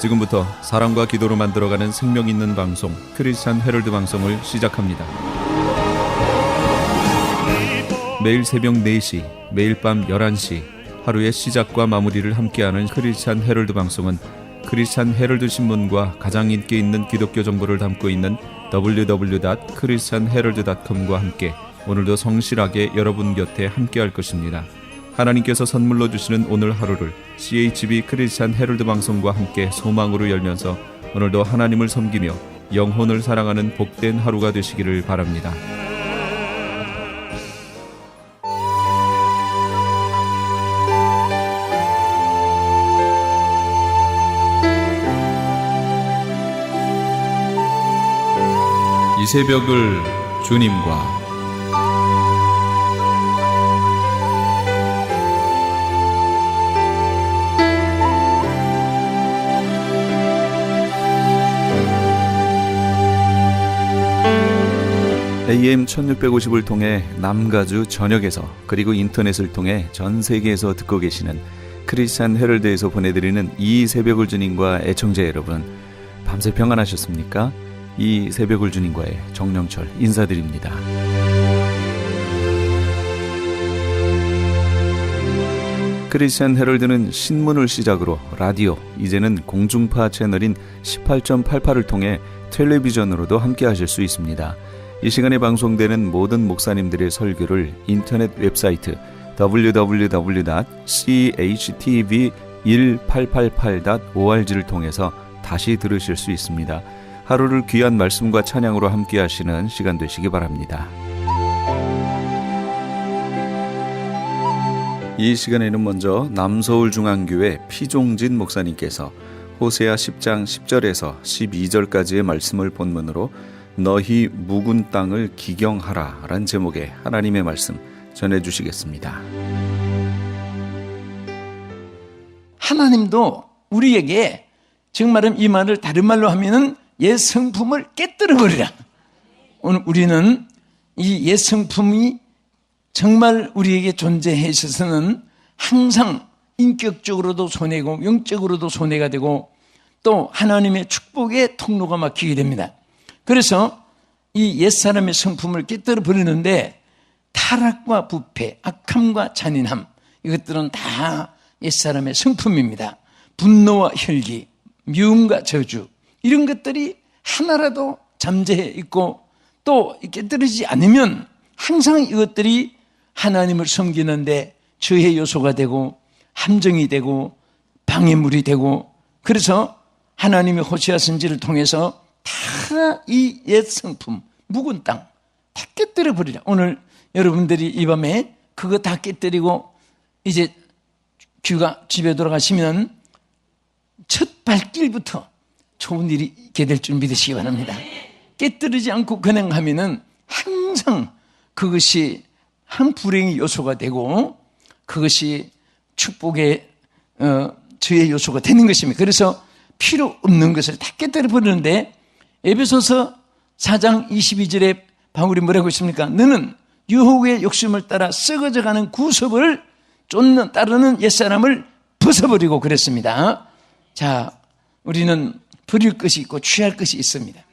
지금부터 사랑과 기도로 만들어가는 생명 있는 방송 크리스찬 헤럴드 방송을 시작합니다. 매일 새벽 4시, 매일 밤 11시 하루의 시작과 마무리를 함께하는 크리스찬 헤럴드 방송은 크리스찬 헤럴드 신문과 가장 인기 있는 기독교 정보를 담고 있는 www.christianherald.com과 함께 오늘도 성실하게 여러분 곁에 함께할 것입니다. 하나님께서 선물로 주시는 오늘 하루를 CHB 크리스찬 헤럴드 방송과 함께 소망으로 열면서 오늘도 하나님을 섬기며 영혼을 사랑하는 복된 하루가 되시기를 바랍니다. 이 새벽을 주님과 AM 1650을 통해 남가주 전역에서 그리고 인터넷을 통해 전 세계에서 듣고 계시는 크리스찬 헤럴드에서 보내드리는 이 새벽을 주님과 애청자 여러분, 밤새 평안하셨습니까? 이 새벽을 주님과의 정영철 인사드립니다. 크리스찬 헤럴드는 신문을 시작으로 라디오, 이제는 공중파 채널인 18.88을 통해 텔레비전으로도 함께 하실 수 있습니다. 이 시간에 방송되는 모든 목사님들의 설교를 인터넷 웹사이트 www.chtv1888.org를 통해서 다시 들으실 수 있습니다. 하루를 귀한 말씀과 찬양으로 함께 하시는 시간 되시기 바랍니다. 이 시간에는 먼저 남서울중앙교회 피종진 목사님께서 호세아 10장 10절에서 12절까지의 말씀을 본문으로 너희 묵은 땅을 기경하라 라는 제목의 하나님의 말씀 전해주시겠습니다. 하나님도 우리에게 정말은 이 말을 다른 말로 하면은 옛 성품을 깨뜨려 버리라. 오늘 우리는 이 옛 성품이 정말 우리에게 존재해 있어서는 항상 인격적으로도 손해고 영적으로도 손해가 되고 또 하나님의 축복의 통로가 막히게 됩니다. 그래서 이 옛사람의 성품을 깨뜨려 버리는데 타락과 부패, 악함과 잔인함, 이것들은 다 옛사람의 성품입니다. 분노와 혈기, 미움과 저주, 이런 것들이 하나라도 잠재해 있고 또 깨뜨리지 않으면 항상 이것들이 하나님을 섬기는데 저해 요소가 되고 함정이 되고 방해물이 되고, 그래서 하나님의 호세아 선지를 통해서 다 이 옛 성품, 묵은 땅 다 깨뜨려 버리라. 오늘 여러분들이 이 밤에 그거 다 깨뜨리고 이제 귀가 집에 돌아가시면 첫 발길부터 좋은 일이 있게 될 줄 믿으시기 바랍니다. 깨뜨리지 않고 그냥 하면은 항상 그것이 한 불행의 요소가 되고 그것이 축복의 저의 요소가 되는 것입니다. 그래서 필요 없는 것을 다 깨뜨려 버리는데 에베소서 4장 22절에 바울이 뭐라고 했습니까? 너는 유혹의 욕심을 따라 썩어져가는 구습을 쫓는 따르는 옛사람을 벗어버리고 그랬습니다. 자, 우리는 버릴 것이 있고 취할 것이 있습니다.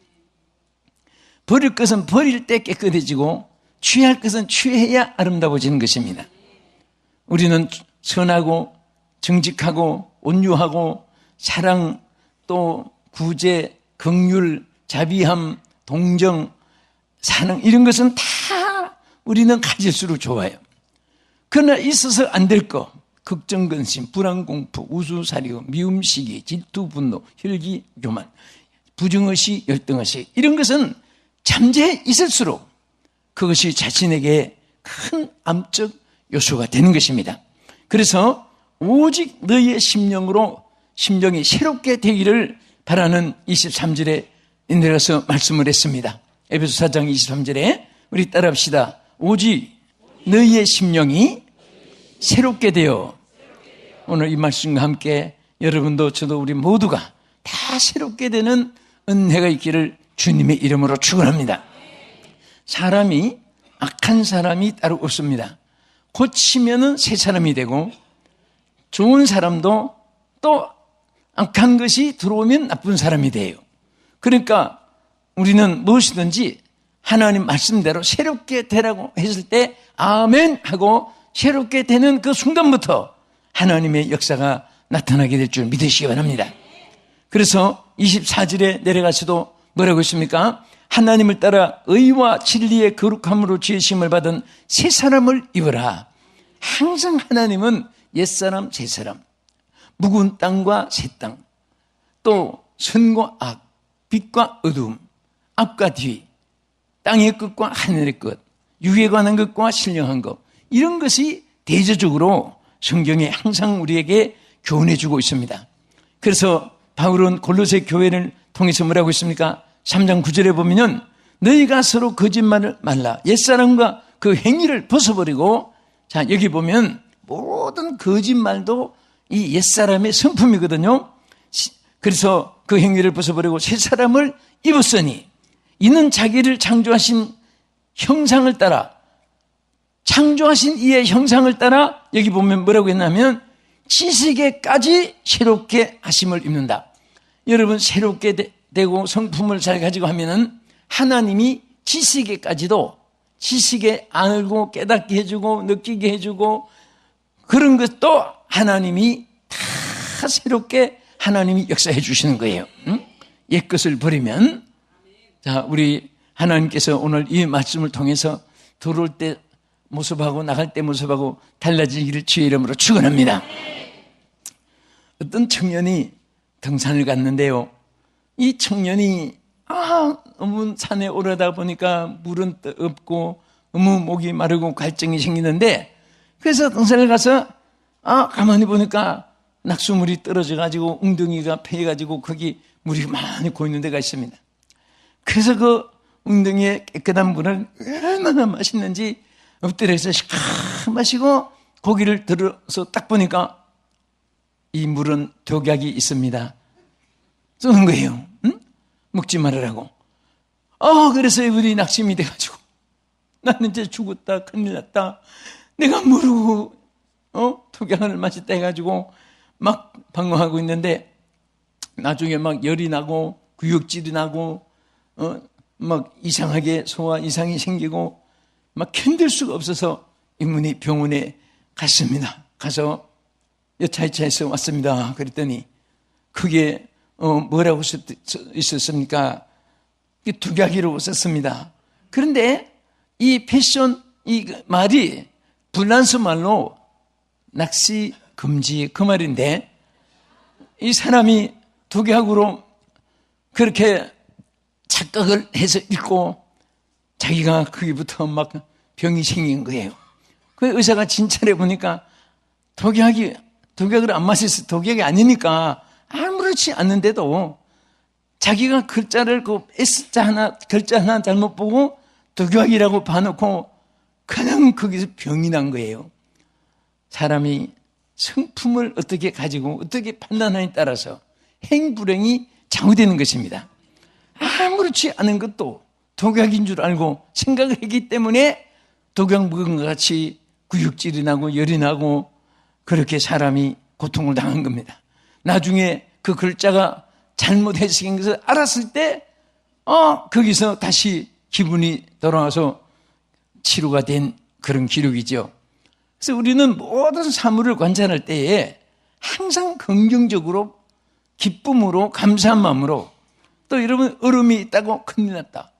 버릴 것은 버릴 때 깨끗해지고 취할 것은 취해야 아름다워지는 것입니다. 우리는 선하고 정직하고 온유하고 사랑, 또 구제, 긍휼, 자비함, 동정, 사랑, 이런 것은 다 우리는 가질수록 좋아요. 그러나 있어서 안 될 거, 걱정근심, 불안공포, 우수사리고, 미움, 시기, 질투, 분노, 혈기, 교만, 부정의식, 열등의식, 이런 것은 잠재해 있을수록 그것이 자신에게 큰 암적 요소가 되는 것입니다. 그래서 오직 너희의 심령이 새롭게 되기를 바라는 23절에 내려서 말씀을 했습니다. 에베소 4장 23절에 우리 따라합시다. 오직 너희의 심령이 새롭게 되어, 오늘 이 말씀과 함께 여러분도 저도 우리 모두가 다 새롭게 되는 은혜가 있기를 주님의 이름으로 축원합니다. 사람이, 악한 사람이 따로 없습니다. 고치면은 새 사람이 되고, 좋은 사람도 또 악한 것이 들어오면 나쁜 사람이 돼요. 그러니까 우리는 무엇이든지 하나님 말씀대로 새롭게 되라고 했을 때 아멘 하고 새롭게 되는 그 순간부터 하나님의 역사가 나타나게 될 줄 믿으시기 바랍니다. 그래서 24절에 내려가서도 뭐라고 했습니까? 하나님을 따라 의와 진리의 거룩함으로 지으심을 받은 새 사람을 입으라. 항상 하나님은 옛사람, 새사람, 묵은 땅과 새 땅, 또 선과 악, 빛과 어둠, 앞과 뒤, 땅의 끝과 하늘의 끝, 육에 관한 것과 신령한 것, 이런 것이 대조적으로 성경에 항상 우리에게 교훈해 주고 있습니다. 그래서 바울은 골로새 교회를 통해서 뭐라고 했습니까? 3장 9절에 보면은 너희가 서로 거짓말을 말라. 옛사람과 그 행위를 벗어버리고, 자, 여기 보면 모든 거짓말도 이 옛사람의 성품이거든요. 그래서 그 행위를 벗어버리고 새 사람을 입었으니 이는 자기를 창조하신 형상을 따라, 창조하신 이의 형상을 따라, 여기 보면 뭐라고 했냐면 지식에까지 새롭게 하심을 입는다. 여러분, 새롭게 되고 성품을 잘 가지고 하면은 하나님이 지식에까지도, 지식에 알고 깨닫게 해주고 느끼게 해주고 그런 것도 하나님이 다 새롭게 하나님이 역사해 주시는 거예요. 응? 옛 것을 버리면. 자, 우리 하나님께서 오늘 이 말씀을 통해서 들어올 때 모습하고 나갈 때 모습하고 달라지기를 주의 이름으로 축원합니다. 어떤 청년이 등산을 갔는데요. 이 청년이 너무 산에 오르다 보니까 물은 없고 너무 목이 마르고 갈증이 생기는데, 그래서 등산을 가서 가만히 보니까 낙수물이 떨어져가지고 웅덩이가 패여가지고 거기 물이 많이 고이는 데가 있습니다. 그래서 그 웅덩이에 깨끗한 물을 얼마나 맛있는지 엎드려서 시커 마시고 고기를 들어서 딱 보니까 이 물은 독약이 있습니다. 쏘는 거예요. 응? 먹지 말으라고. 그래서 이분이 낙심이 돼가지고 나는 이제 죽었다, 큰일 났다, 내가 모르고 독약을 마셨다 해가지고 막 방황하고 있는데, 나중에 막 열이 나고 구역질이 나고 막 이상하게 소화 이상이 생기고 막 견딜 수가 없어서 이분이 병원에 갔습니다. 가서 여차여차해서 왔습니다. 그랬더니 그게 뭐라고 있었습니까? 독약이라고 썼습니다. 그런데 이 패션, 이 말이 불란스 말로 낚시 금지 그 말인데, 이 사람이 독약으로 그렇게 착각을 해서 읽고 자기가 거기부터 막 병이 생긴 거예요. 그 의사가 진찰해 보니까 독약을 안 마셔서 독약이 아니니까 아무렇지 않는데도 자기가 글자를 그 S자 하나, 글자 하나 잘못 보고 독약이라고 봐놓고 그냥 거기서 병이 난 거예요. 사람이 성품을 어떻게 가지고 어떻게 판단하느냐에 따라서 행불행이 좌우되는 것입니다. 아무렇지 않은 것도 독약인 줄 알고 생각을 했기 때문에 독약 먹은 것 같이 구역질이 나고 열이 나고 그렇게 사람이 고통을 당한 겁니다. 나중에 그 글자가 잘못 해석인 것을 알았을 때 거기서 다시 기분이 돌아와서 치료가 된 그런 기록이죠. 그래서 우리는 모든 사물을 관찰할 때에 항상 긍정적으로, 기쁨으로, 감사한 마음으로, 또 여러분 얼음이 있다고 큰일 났다,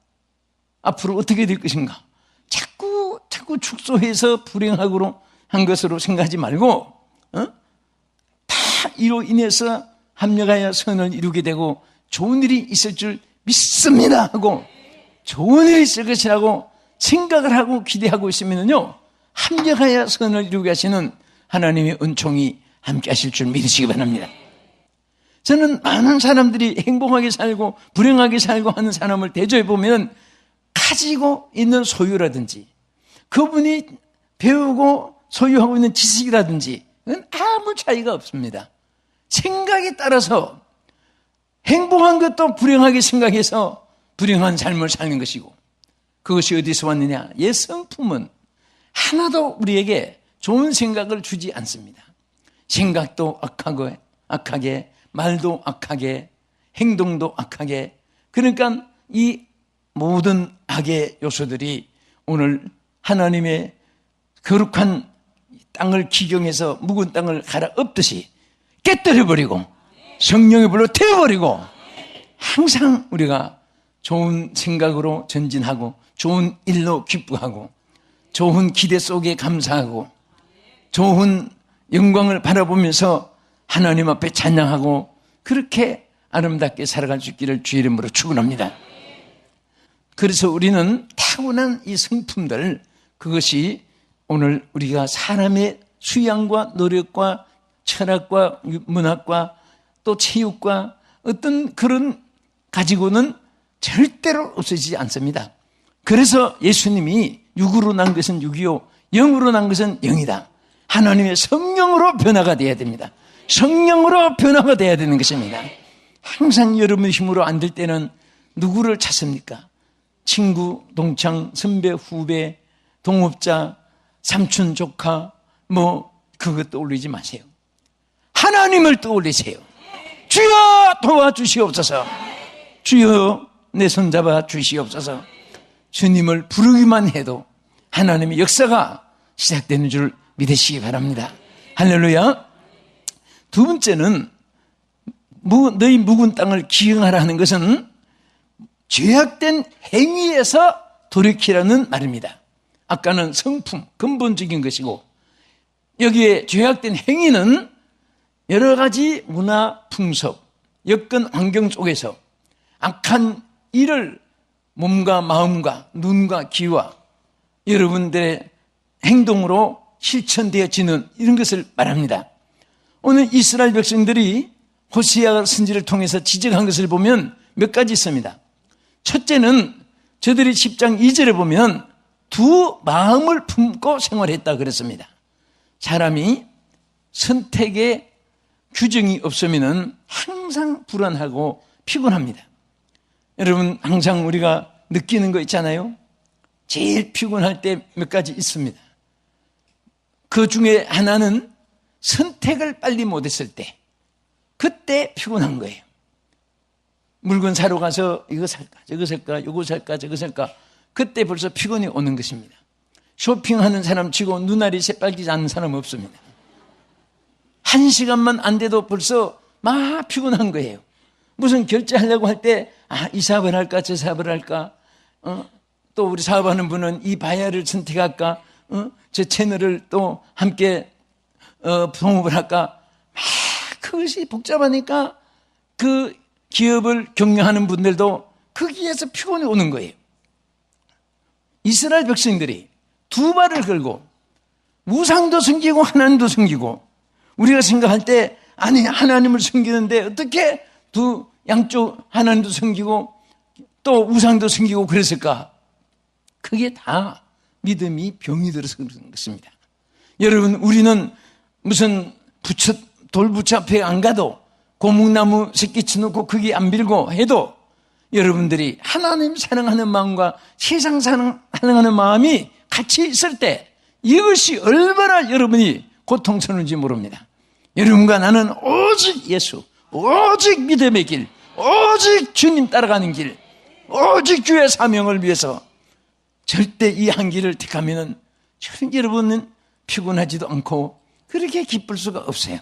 앞으로 어떻게 될 것인가, 자꾸 축소해서 불행하고 한 것으로 생각하지 말고 다 이로 인해서 합력하여 선을 이루게 되고 좋은 일이 있을 줄 믿습니다 하고 좋은 일이 있을 것이라고 생각을 하고 기대하고 있으면요, 합력하여 선을 이루게 하시는 하나님의 은총이 함께 하실 줄 믿으시기 바랍니다. 저는 많은 사람들이 행복하게 살고 불행하게 살고 하는 사람을 대조해 보면 가지고 있는 소유라든지 그분이 배우고 소유하고 있는 지식이라든지 아무 차이가 없습니다. 생각에 따라서 행복한 것도 불행하게 생각해서 불행한 삶을 사는 것이고, 그것이 어디서 왔느냐? 옛 성품은 하나도 우리에게 좋은 생각을 주지 않습니다. 생각도 악하게, 말도 악하게, 행동도 악하게. 그러니까 이 모든 악의 요소들이 오늘 하나님의 거룩한 땅을 기경해서 묵은 땅을 갈아엎듯이 깨뜨려버리고 성령의 불로 태워버리고, 항상 우리가 좋은 생각으로 전진하고 좋은 일로 기뻐하고 좋은 기대 속에 감사하고 좋은 영광을 바라보면서 하나님 앞에 찬양하고 그렇게 아름답게 살아갈 수 있기를 주의 이름으로 축원합니다. 그래서 우리는 타고난 이 성품들, 그것이 오늘 우리가 사람의 수양과 노력과 철학과 문학과 또 체육과 어떤 그런 가지고는 절대로 없어지지 않습니다. 그래서 예수님이 육으로 난 것은 육이요 영으로 난 것은 영이다. 하나님의 성령으로 변화가 되어야 됩니다. 성령으로 변화가 되어야 되는 것입니다. 항상 여러분의 힘으로 안 될 때는 누구를 찾습니까? 친구, 동창, 선배, 후배, 동업자, 삼촌, 조카, 그거 떠올리지 마세요. 하나님을 떠올리세요. 주여 도와주시옵소서. 주여 내 손잡아 주시옵소서. 주님을 부르기만 해도 하나님의 역사가 시작되는 줄 믿으시기 바랍니다. 할렐루야. 두 번째는 너희 묵은 땅을 기경하라 하는 것은 죄악된 행위에서 돌이키라는 말입니다. 아까는 성품, 근본적인 것이고, 여기에 죄악된 행위는 여러 가지 문화, 풍습, 여건 환경 속에서 악한 일을 몸과 마음과 눈과 귀와 여러분들의 행동으로 실천되어지는 이런 것을 말합니다. 오늘 이스라엘 백성들이 호세아 선지를 통해서 지적한 것을 보면 몇 가지 있습니다. 첫째는 저들이 10장 2절에 보면 두 마음을 품고 생활했다 그랬습니다. 사람이 선택에 규정이 없으면 항상 불안하고 피곤합니다. 여러분, 항상 우리가 느끼는 거 있잖아요. 제일 피곤할 때 몇 가지 있습니다. 그 중에 하나는 선택을 빨리 못했을 때, 그때 피곤한 거예요. 물건 사러 가서 이거 살까, 저거 살까, 요거 살까, 저거 살까, 그때 벌써 피곤이 오는 것입니다. 쇼핑하는 사람 치고 눈알이 새빨개지지 않는 사람 없습니다. 1시간만 안 돼도 벌써 막 피곤한 거예요. 무슨 결제하려고 할 때, 이 사업을 할까, 저 사업을 할까, 또 우리 사업하는 분은 이 바야를 선택할까, 저 채널을 또 함께 동업을 할까, 그것이 복잡하니까 그 기업을 경영하는 분들도 거기에서 피곤이 오는 거예요. 이스라엘 백성들이 두 발을 걸고 우상도 섬기고 하나님도 섬기고, 우리가 생각할 때 아니 하나님을 섬기는데 어떻게 두 양쪽 하나님도 섬기고 또 우상도 섬기고 그랬을까? 그게 다 믿음이 병이 들어서 그런 것입니다. 여러분, 우리는 무슨 돌부처 앞에 안 가도 고목나무 새끼 쳐놓고 거기 안 빌고 해도 여러분들이 하나님 사랑하는 마음과 세상 사랑하는 마음이 같이 있을 때 이것이 얼마나 여러분이 고통스러운지 모릅니다. 여러분과 나는 오직 예수, 오직 믿음의 길, 오직 주님 따라가는 길, 오직 주의 사명을 위해서 절대 이 한 길을 택하면은 여러분은 피곤하지도 않고 그렇게 기쁠 수가 없어요.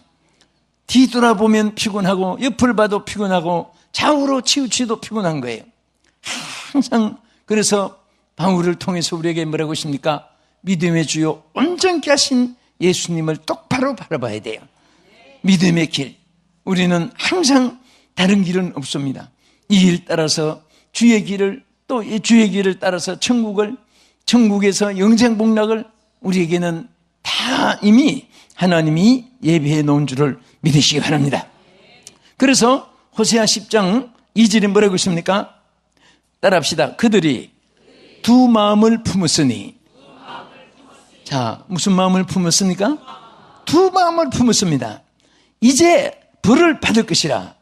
뒤돌아보면 피곤하고 옆을 봐도 피곤하고 좌우로 치우치도 피곤한 거예요. 항상. 그래서 바울을 통해서 우리에게 뭐라고 하십니까? 믿음의 주요 온전케 하신 예수님을 똑바로 바라봐야 돼요. 믿음의 길. 우리는 항상 다른 길은 없습니다. 이 길 따라서 주의 길을, 또 이 주의 길을 따라서 천국에서 영생 복락을 우리에게는 다 이미 하나님이 예비해 놓은 줄을 믿으시기 바랍니다. 그래서 호세아 10장 2절에 뭐라고 있습니까? 따라합시다. 그들이 두 마음을 품었으니. 자, 무슨 마음을 품었습니까? 두 마음을 품었습니다. 이제 벌을 받을 것이라.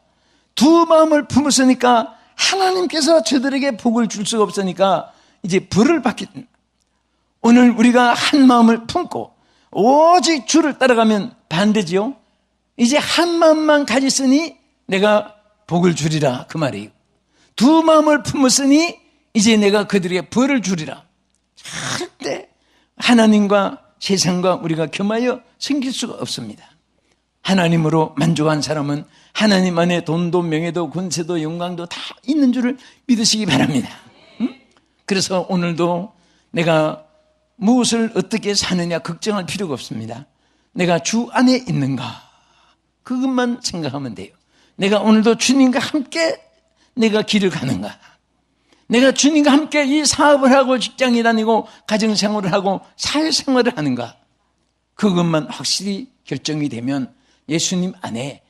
두 마음을 품었으니까 하나님께서 저들에게 복을 줄 수가 없으니까 이제 벌을 받겠다. 오늘 우리가 한 마음을 품고 오직 주를 따라가면 반대지요. 이제 한 마음만 가졌으니 내가 복을 주리라 그 말이에요. 두 마음을 품었으니 이제 내가 그들에게 벌을 주리라. 절대 하나님과 세상과 우리가 겸하여 섬길 수가 없습니다. 하나님으로 만족한 사람은 하나님 안에 돈도 명예도 권세도 영광도 다 있는 줄을 믿으시기 바랍니다. 그래서 오늘도 내가 무엇을 어떻게 사느냐 걱정할 필요가 없습니다. 내가 주 안에 있는가 그것만 생각하면 돼요. 내가 오늘도 주님과 함께 내가 길을 가는가, 내가 주님과 함께 이 사업을 하고 직장에 다니고 가정생활을 하고 사회생활을 하는가, 그것만 확실히 결정이 되면 예수님 안에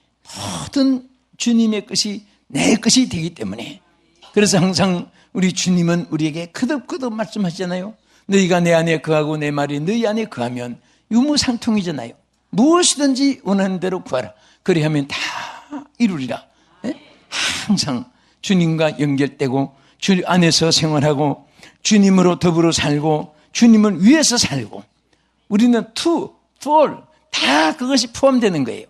모든 주님의 것이 내 것이 되기 때문에, 그래서 항상 우리 주님은 우리에게 거듭거듭 말씀하시잖아요. 너희가 내 안에 거하고 내 말이 너희 안에 거하면 유무상통이잖아요. 무엇이든지 원하는 대로 구하라. 그리하면 다 이루리라. 항상 주님과 연결되고 주 안에서 생활하고 주님으로 더불어 살고 주님을 위해서 살고, 우리는 to, for 다 그것이 포함되는 거예요.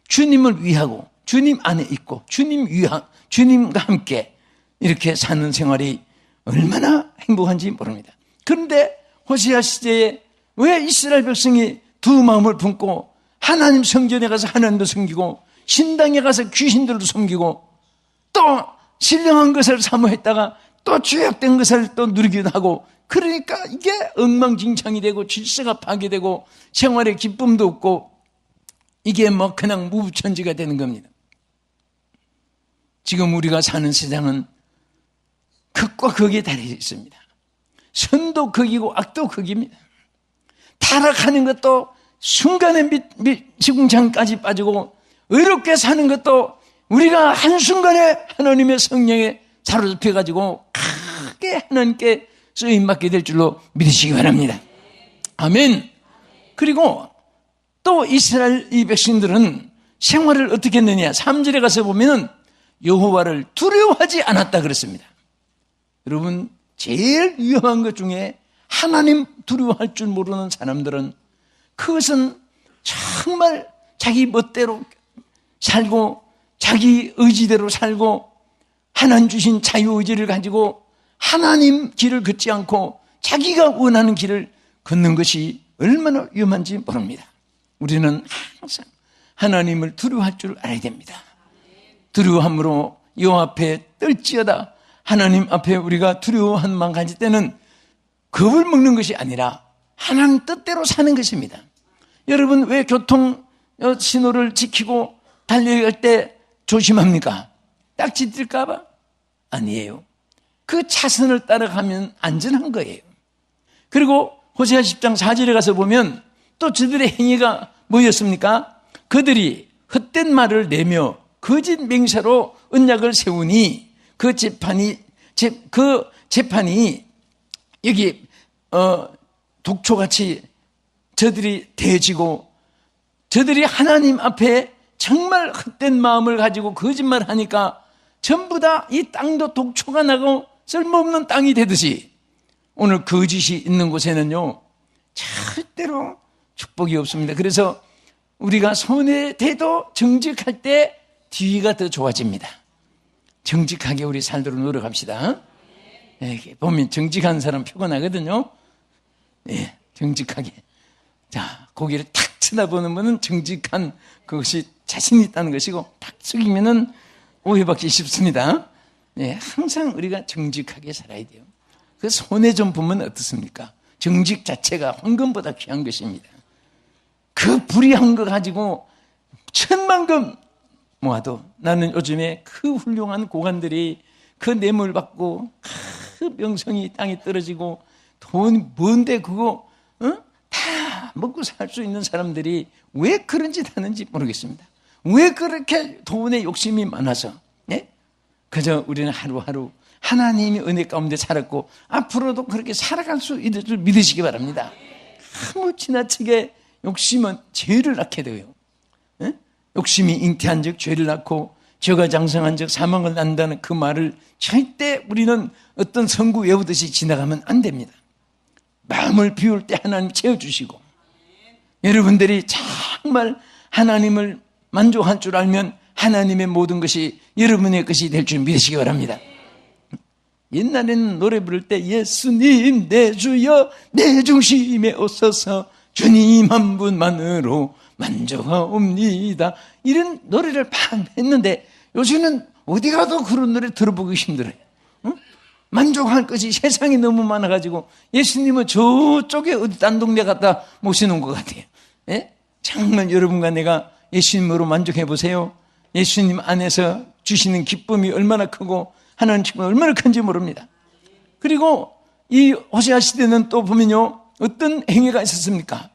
주님을 위하고 주님 안에 있고 주님과 함께 이렇게 사는 생활이 얼마나 행복한지 모릅니다. 그런데 호세아 시대에 왜 이스라엘 백성이 두 마음을 품고 하나님 성전에 가서 하나님도 섬기고 신당에 가서 귀신들도 섬기고 또 신령한 것을 사모했다가 또 죄악된 것을 또 누리기도 하고, 그러니까 이게 엉망진창이 되고 질서가 파괴되고 생활에 기쁨도 없고 이게 뭐 그냥 무부천지가 되는 겁니다. 지금 우리가 사는 세상은 극과 극에 달려 있습니다. 선도 극이고 악도 극입니다. 타락하는 것도 순간에 시궁창까지 빠지고, 의롭게 사는 것도 우리가 한순간에 하나님의 성령에 사로잡혀가지고 크게 하나님께 쓰임받게 될 줄로 믿으시기 바랍니다. 아멘. 그리고 또 이스라엘 이 백성들은 생활을 어떻게 했느냐, 3절에 가서 보면은 여호와를 두려워하지 않았다 그랬습니다. 여러분, 제일 위험한 것 중에 하나님 두려워할 줄 모르는 사람들은 그것은 정말 자기 멋대로 살고 자기 의지대로 살고 하나님 주신 자유의지를 가지고 하나님 길을 걷지 않고 자기가 원하는 길을 걷는 것이 얼마나 위험한지 모릅니다. 우리는 항상 하나님을 두려워할 줄 알아야 됩니다. 두려워함으로 여호와 앞에 떨지어다. 하나님 앞에 우리가 두려워함만 가질 때는 겁을 먹는 것이 아니라 하나님 뜻대로 사는 것입니다. 여러분, 왜 교통 신호를 지키고 달려갈 때 조심합니까? 딱지 뜰까 봐? 아니에요. 그 차선을 따라가면 안전한 거예요. 그리고 호세아 10장 4절에 가서 보면 또 저들의 행위가 뭐였습니까? 그들이 헛된 말을 내며 거짓 맹세로 언약을 세우니 그 재판이 여기 독초같이 저들이 대지고, 저들이 하나님 앞에 정말 헛된 마음을 가지고 거짓말하니까 전부 다 이 땅도 독초가 나고 쓸모없는 땅이 되듯이 오늘 거짓이 있는 곳에는요 절대로 축복이 없습니다. 그래서 우리가 손에 대도 정직할 때 뒤가 더 좋아집니다. 정직하게 우리 살도록 노력합시다. 네, 보면 정직한 사람 피곤하거든요. 네, 정직하게. 자, 고개를 탁 쳐다보는 분은 정직한 그것이 자신 있다는 것이고, 탁 숙이면은 오해받기 쉽습니다. 네, 항상 우리가 정직하게 살아야 돼요. 그 손해 좀 보면 어떻습니까? 정직 자체가 황금보다 귀한 것입니다. 그 불의한 거 가지고 10,000금 모아도, 나는 요즘에 그 훌륭한 고관들이 그 뇌물 받고 그 명성이 땅에 떨어지고 돈 뭔데 그거 다 먹고 살 수 있는 사람들이 왜 그런 짓 하는지 모르겠습니다. 왜 그렇게 돈에 욕심이 많아서, 네? 그저 우리는 하루하루 하나님의 은혜 가운데 살았고 앞으로도 그렇게 살아갈 수 있을 줄 믿으시기 바랍니다. 아무 지나치게 욕심은 죄를 낳게 돼요. 네? 욕심이 잉태한 즉 죄를 낳고 죄가 장성한 즉 사망을 낳는다는 그 말을 절대 우리는 어떤 성구 외우듯이 지나가면 안 됩니다. 마음을 비울 때 하나님 채워주시고, 여러분들이 정말 하나님을 만족할 줄 알면 하나님의 모든 것이 여러분의 것이 될 줄 믿으시기 바랍니다. 옛날에는 노래 부를 때 예수님 내 주여 내 중심에 오셔서 주님 한 분만으로 만족하옵니다, 이런 노래를 막 했는데 요즘은 어디 가도 그런 노래 들어보기 힘들어요. 응? 만족할 것이 세상에 너무 많아가지고 예수님은 저쪽에 어디 딴 동네 갖다 모시는 것 같아요. 예? 정말 여러분과 내가 예수님으로 만족해 보세요. 예수님 안에서 주시는 기쁨이 얼마나 크고 하나님 기쁨이 얼마나 큰지 모릅니다. 그리고 이 호세아 시대는 또 보면요, 어떤 행위가 있었습니까?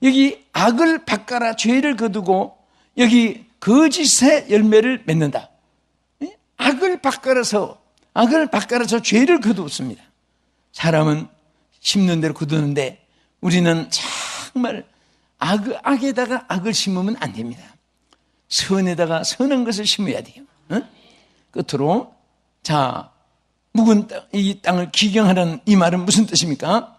여기 악을 바꿔라 죄를 거두고 여기 거짓의 열매를 맺는다. 악을 바꿔라서 죄를 거두었습니다. 사람은 심는 대로 거두는데 우리는 정말 악에다가 악을 심으면 안 됩니다. 선에다가 선한 것을 심어야 돼요. 끝으로 자, 묵은 이 땅을 기경하라는 이 말은 무슨 뜻입니까?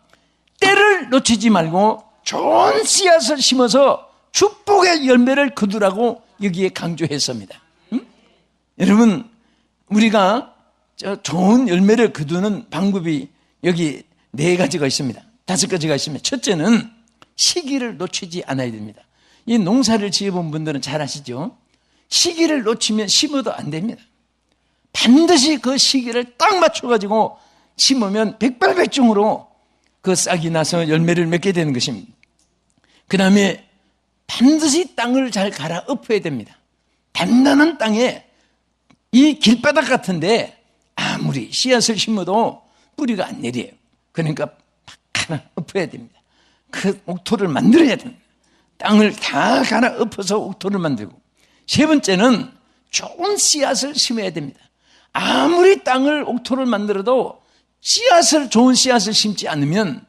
때를 놓치지 말고 좋은 씨앗을 심어서 축복의 열매를 거두라고 여기에 강조했습니다. 여러분, 우리가 좋은 열매를 거두는 방법이 여기 4가지가 있습니다. 5가지가 있습니다. 첫째는 시기를 놓치지 않아야 됩니다. 이 농사를 지어본 분들은 잘 아시죠? 시기를 놓치면 심어도 안 됩니다. 반드시 그 시기를 딱 맞춰가지고 심으면 백발백중으로 그 싹이 나서 열매를 맺게 되는 것입니다. 그 다음에 반드시 땅을 잘 갈아 엎어야 됩니다. 단단한 땅에 이 길바닥 같은데 아무리 씨앗을 심어도 뿌리가 안 내려요. 그러니까 막 갈아 엎어야 됩니다. 그 옥토를 만들어야 됩니다. 땅을 다 갈아 엎어서 옥토를 만들고, 세 번째는 좋은 씨앗을 심어야 됩니다. 아무리 땅을 옥토를 만들어도 좋은 씨앗을 심지 않으면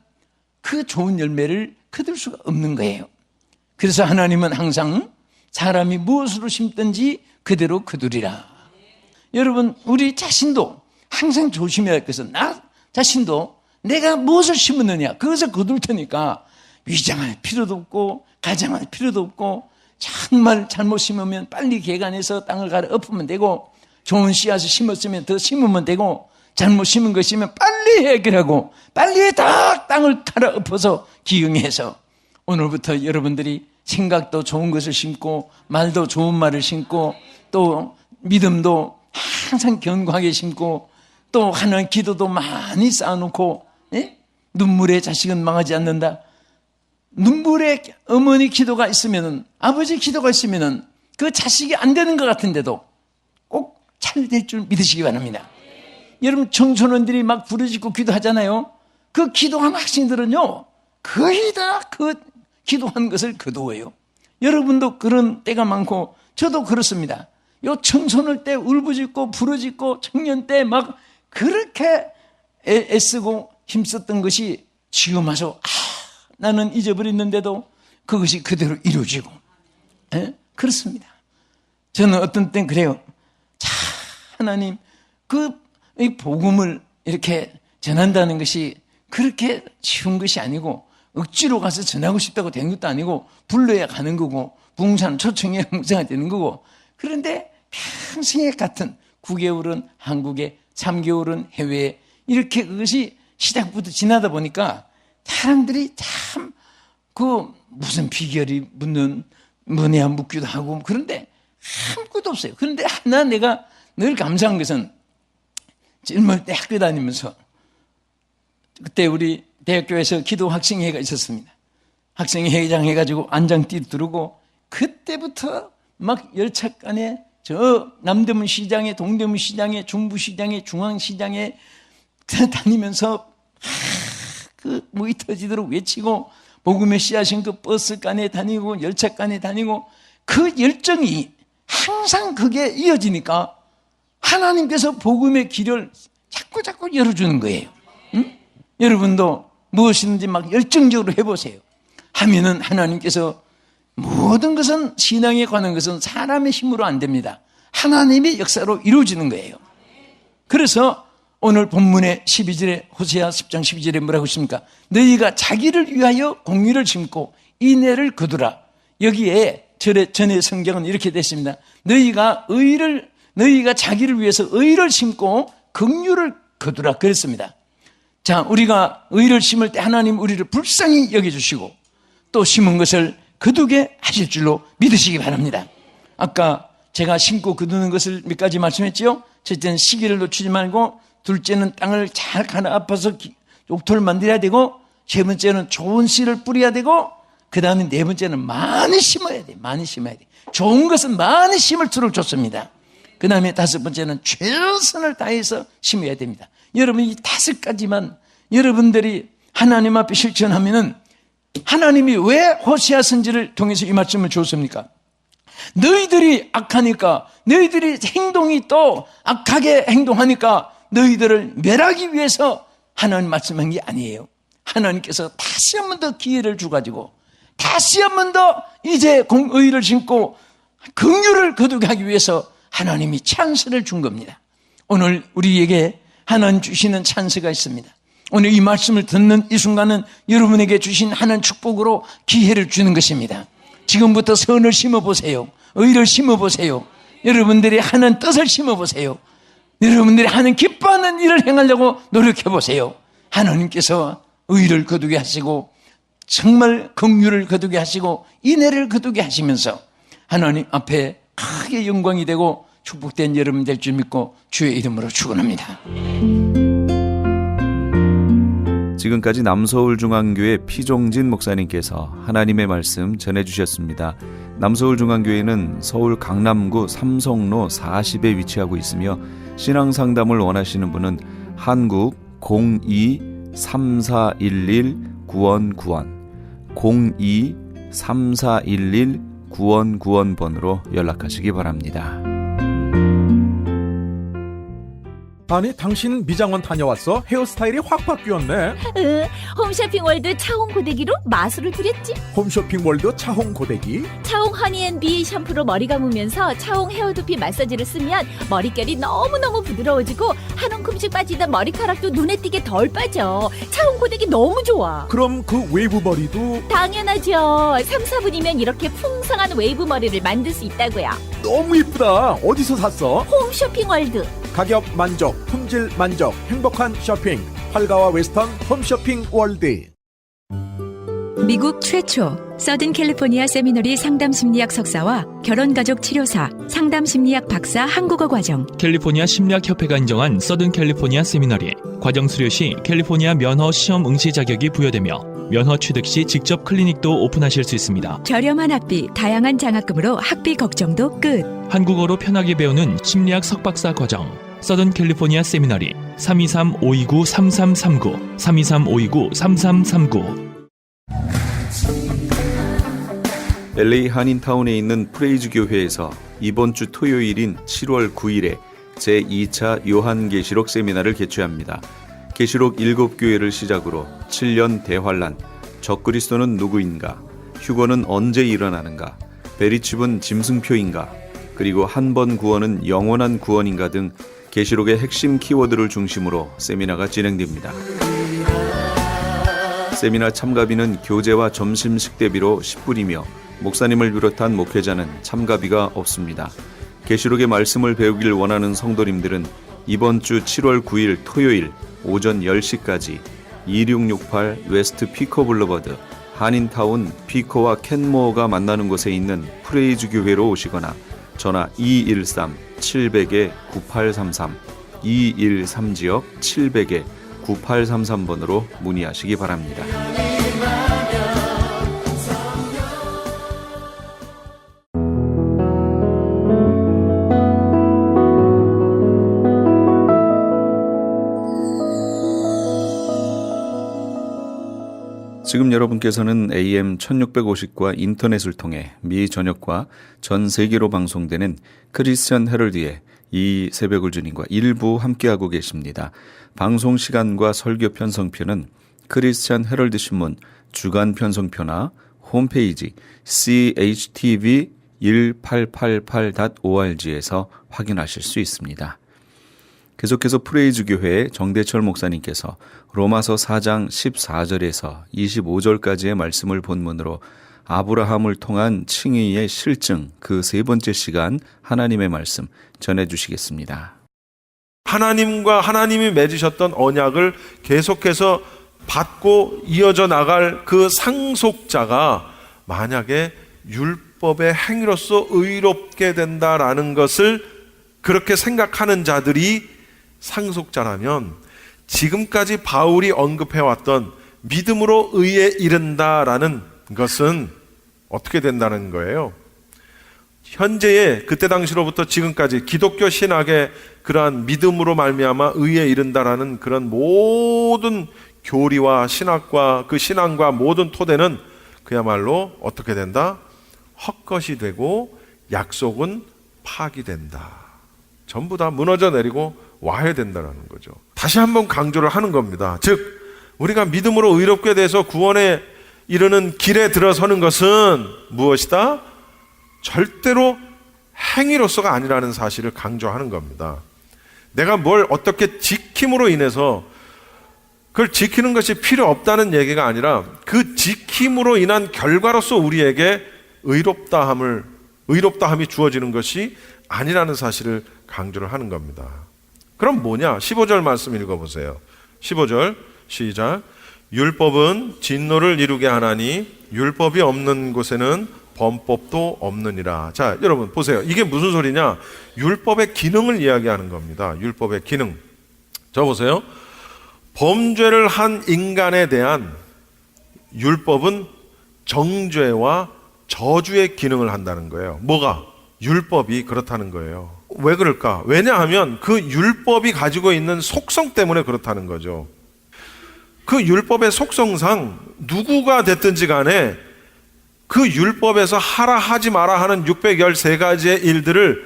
그 좋은 열매를 거둘 수가 없는 거예요. 그래서 하나님은 항상 사람이 무엇으로 심든지 그대로 거두리라. 여러분, 우리 자신도 항상 조심해야 할 것은 나 자신도 내가 무엇을 심었느냐 그것을 거둘 테니까 위장할 필요도 없고 가장할 필요도 없고, 정말 잘못 심으면 빨리 개간해서 땅을 갈아 엎으면 되고, 좋은 씨앗을 심었으면 더 심으면 되고, 잘못 심은 것이면 빨리 해결하고 빨리 다 땅을 갈아 엎어서 기경해서 오늘부터 여러분들이 생각도 좋은 것을 심고 말도 좋은 말을 심고 또 믿음도 항상 견고하게 심고 또 하나님 기도도 많이 쌓아놓고, 눈물의 자식은 망하지 않는다. 눈물의 어머니 기도가 있으면은, 아버지 기도가 있으면은 그 자식이 안 되는 것 같은데도 꼭 잘 될 줄 믿으시기 바랍니다. 여러분, 청소년들이 막 부르짖고 기도하잖아요. 그 기도한 학생들은요, 거의 다 그 기도한 것을 거두어요. 여러분도 그런 때가 많고 저도 그렇습니다. 요 청소년 때 울부짖고 부르짖고 청년 때 막 그렇게 애쓰고 힘썼던 것이 지금 와서 나는 잊어버렸는데도 그것이 그대로 이루어지고, 그렇습니다. 저는 어떤 땐 그래요. 자, 하나님, 이 복음을 이렇게 전한다는 것이 그렇게 쉬운 것이 아니고 억지로 가서 전하고 싶다고 된 것도 아니고 불러야 가는 거고 부흥사는 초청해야 목사가 되는 거고, 그런데 평생에 같은 9개월은 한국에 3개월은 해외에 이렇게 그것이 시작부터 지나다 보니까 사람들이 참 무슨 비결이 뭐냐 묻기도 하고 그런데 아무것도 없어요. 그런데 하나 내가 늘 감사한 것은 젊을 때 학교 다니면서 그때 우리 대학교에서 기도 학생회가 있었습니다. 학생회장 해가지고 안장띠 두르고 그때부터 막 열차간에 저 남대문 시장에 동대문 시장에 중부시장에 중앙시장에 다니면서 목이 터지도록 외치고 복음의 씨앗인 그 버스간에 다니고 열차간에 다니고 그 열정이 항상 그게 이어지니까 하나님께서 복음의 길을 자꾸 열어주는 거예요. 응? 여러분도 무엇이든지 막 열정적으로 해보세요. 하면은 하나님께서 모든 것은 신앙에 관한 것은 사람의 힘으로 안 됩니다. 하나님의 역사로 이루어지는 거예요. 그래서 오늘 본문의 12절에 호세아 10장 12절에 뭐라고 했습니까? 너희가 자기를 위하여 공의를 심고 인애를 거두라. 여기에 전의 성경은 이렇게 됐습니다. 너희가 자기를 위해서 의를 심고 긍휼을 거두라 그랬습니다. 자, 우리가 의를 심을 때 하나님 우리를 불쌍히 여겨주시고 또 심은 것을 거두게 하실 줄로 믿으시기 바랍니다. 아까 제가 심고 거두는 것을 몇 가지 말씀했지요. 첫째는 시기를 놓치지 말고, 둘째는 땅을 잘 갈아엎어서 옥토를 만들어야 되고, 세 번째는 좋은 씨를 뿌려야 되고, 그 다음에 네 번째는 많이 심어야 돼. 많이 심어야 돼. 좋은 것은 많이 심을수록 좋습니다. 그 다음에 다섯 번째는 최선을 다해서 심어야 됩니다. 여러분, 이 다섯 가지만 여러분들이 하나님 앞에 실천하면은 하나님이 왜 호세아 선지를 통해서 이 말씀을 주었습니까? 너희들이 악하니까, 너희들이 행동이 또 악하게 행동하니까 너희들을 멸하기 위해서 하나님 말씀한 게 아니에요. 하나님께서 다시 한 번 더 기회를 주가지고 다시 한 번 더 이제 의를 심고 긍휼을 거두게 하기 위해서 하나님이 찬스를 준 겁니다. 오늘 우리에게 하나님 주시는 찬스가 있습니다. 오늘 이 말씀을 듣는 이 순간은 여러분에게 주신 하나님 축복으로 기회를 주는 것입니다. 지금부터 선을 심어보세요. 의를 심어보세요. 여러분들이 하는 뜻을 심어보세요. 여러분들이 하는 기뻐하는 일을 행하려고 노력해보세요. 하나님께서 의를 거두게 하시고 정말 긍휼을 거두게 하시고 인애를 거두게 하시면서 하나님 앞에 크게 영광이 되고 축복된 여러분 될 줄 믿고 주의 이름으로 축원합니다. 지금까지 남서울중앙교회 피종진 목사님께서 하나님의 말씀 전해주셨습니다. 남서울중앙교회는 서울 강남구 삼성로 40에 위치하고 있으며 신앙상담을 원하시는 분은 한국 02-3411-9191 02-3411-9191번으로 연락하시기 바랍니다. 아니, 당신 미장원 다녀왔어? 헤어스타일이 확 바뀌었네. 응, 홈쇼핑 월드 차홍 고데기로 마술을 부렸지. 홈쇼핑 월드 차홍 고데기. 차홍 허니앤비 샴푸로 머리 감으면서 차홍 헤어두피 마사지를 쓰면 머릿결이 너무너무 부드러워지고 한 움큼씩 빠지던 머리카락도 눈에 띄게 덜 빠져. 차홍 고데기 너무 좋아. 그럼 그 웨이브 머리도 당연하죠. 3, 4분이면 이렇게 풍성한 웨이브 머리를 만들 수 있다고요. 너무 이쁘다. 어디서 샀어? 홈쇼핑 월드. 가격 만족, 품질 만족, 행복한 쇼핑. 활가와 웨스턴 홈쇼핑 월드. 미국 최초 서든 캘리포니아 세미너리 상담심리학 석사와 결혼가족 치료사, 상담심리학 박사 한국어 과정. 캘리포니아 심리학협회가 인정한 서든 캘리포니아 세미너리. 과정 수료 시 캘리포니아 면허 시험 응시 자격이 부여되며 면허 취득 시 직접 클리닉도 오픈하실 수 있습니다. 저렴한 학비, 다양한 장학금으로 학비 걱정도 끝. 한국어로 편하게 배우는 심리학 석박사 과정. 서든 캘리포니아 세미너리 323-529-3339 323-529-3339. LA 한인타운에 있는 프레이즈 교회에서 이번 주 토요일인 7월 9일에 제2차 요한계시록 세미나를 개최합니다. 계시록 7교회를 시작으로 7년 대환란, 적그리스도는 누구인가, 휴거는 언제 일어나는가, 베리칩은 짐승표인가, 그리고 한 번 구원은 영원한 구원인가 등 계시록의 핵심 키워드를 중심으로 세미나가 진행됩니다. 세미나 참가비는 교재와 점심 식대비로 10불이며 목사님을 비롯한 목회자는 참가비가 없습니다. 계시록의 말씀을 배우길 원하는 성도님들은 이번 주 7월 9일 토요일 오전 10시까지 2668 웨스트 피코 블루버드 한인타운 피코와 켄모어가 만나는 곳에 있는 프레이즈 교회로 오시거나 전화 213-700-9833 213-700-9833번으로 문의하시기 바랍니다. 지금 여러분께서는 AM 1650과 인터넷을 통해 미 전역과 전 세계로 방송되는 크리스천 헤럴드의 이 새벽을 주님과 일부 함께하고 계십니다. 방송 시간과 설교 편성표는 크리스천 헤럴드 신문 주간 편성표나 홈페이지 chtv1888.org에서 확인하실 수 있습니다. 계속해서 프레이즈 교회 정대철 목사님께서 로마서 4장 14절에서 25절까지의 말씀을 본문으로 아브라함을 통한 칭의의 실증, 그 세 번째 시간 하나님의 말씀 전해주시겠습니다. 하나님과 하나님이 맺으셨던 언약을 계속해서 받고 이어져 나갈 그 상속자가 만약에 율법의 행위로서 의롭게 된다라는 것을 그렇게 생각하는 자들이 상속자라면 지금까지 바울이 언급해왔던 믿음으로 의에 이른다라는 것은 어떻게 된다는 거예요? 현재의 그때 당시로부터 지금까지 기독교 신학의 그러한 믿음으로 말미암아 의에 이른다라는 그런 모든 교리와 신학과 그 신앙과 모든 토대는 그야말로 어떻게 된다? 헛것이 되고 약속은 파기된다. 전부 다 무너져 내리고 와야 된다는 거죠. 다시 한번 강조를 하는 겁니다. 즉 우리가 믿음으로 의롭게 돼서 구원에 이르는 길에 들어서는 것은 무엇이다? 절대로 행위로서가 아니라는 사실을 강조하는 겁니다. 내가 뭘 어떻게 지킴으로 인해서 그걸 지키는 것이 필요 없다는 얘기가 아니라 그 지킴으로 인한 결과로서 우리에게 의롭다함이 주어지는 것이 아니라는 사실을 강조를 하는 겁니다. 그럼 뭐냐? 15절 말씀 읽어보세요. 15절 시작. 율법은 진노를 이루게 하나니 율법이 없는 곳에는 범법도 없느니라. 자, 여러분 보세요. 이게 무슨 소리냐? 율법의 기능을 이야기하는 겁니다. 율법의 기능. 저 보세요. 범죄를 한 인간에 대한 율법은 정죄와 저주의 기능을 한다는 거예요. 뭐가? 율법이 그렇다는 거예요. 왜 그럴까? 왜냐하면 그 율법이 가지고 있는 속성 때문에 그렇다는 거죠. 그 율법의 속성상 누구가 됐든지 간에 그 율법에서 하라 하지 마라 하는 613가지의 일들을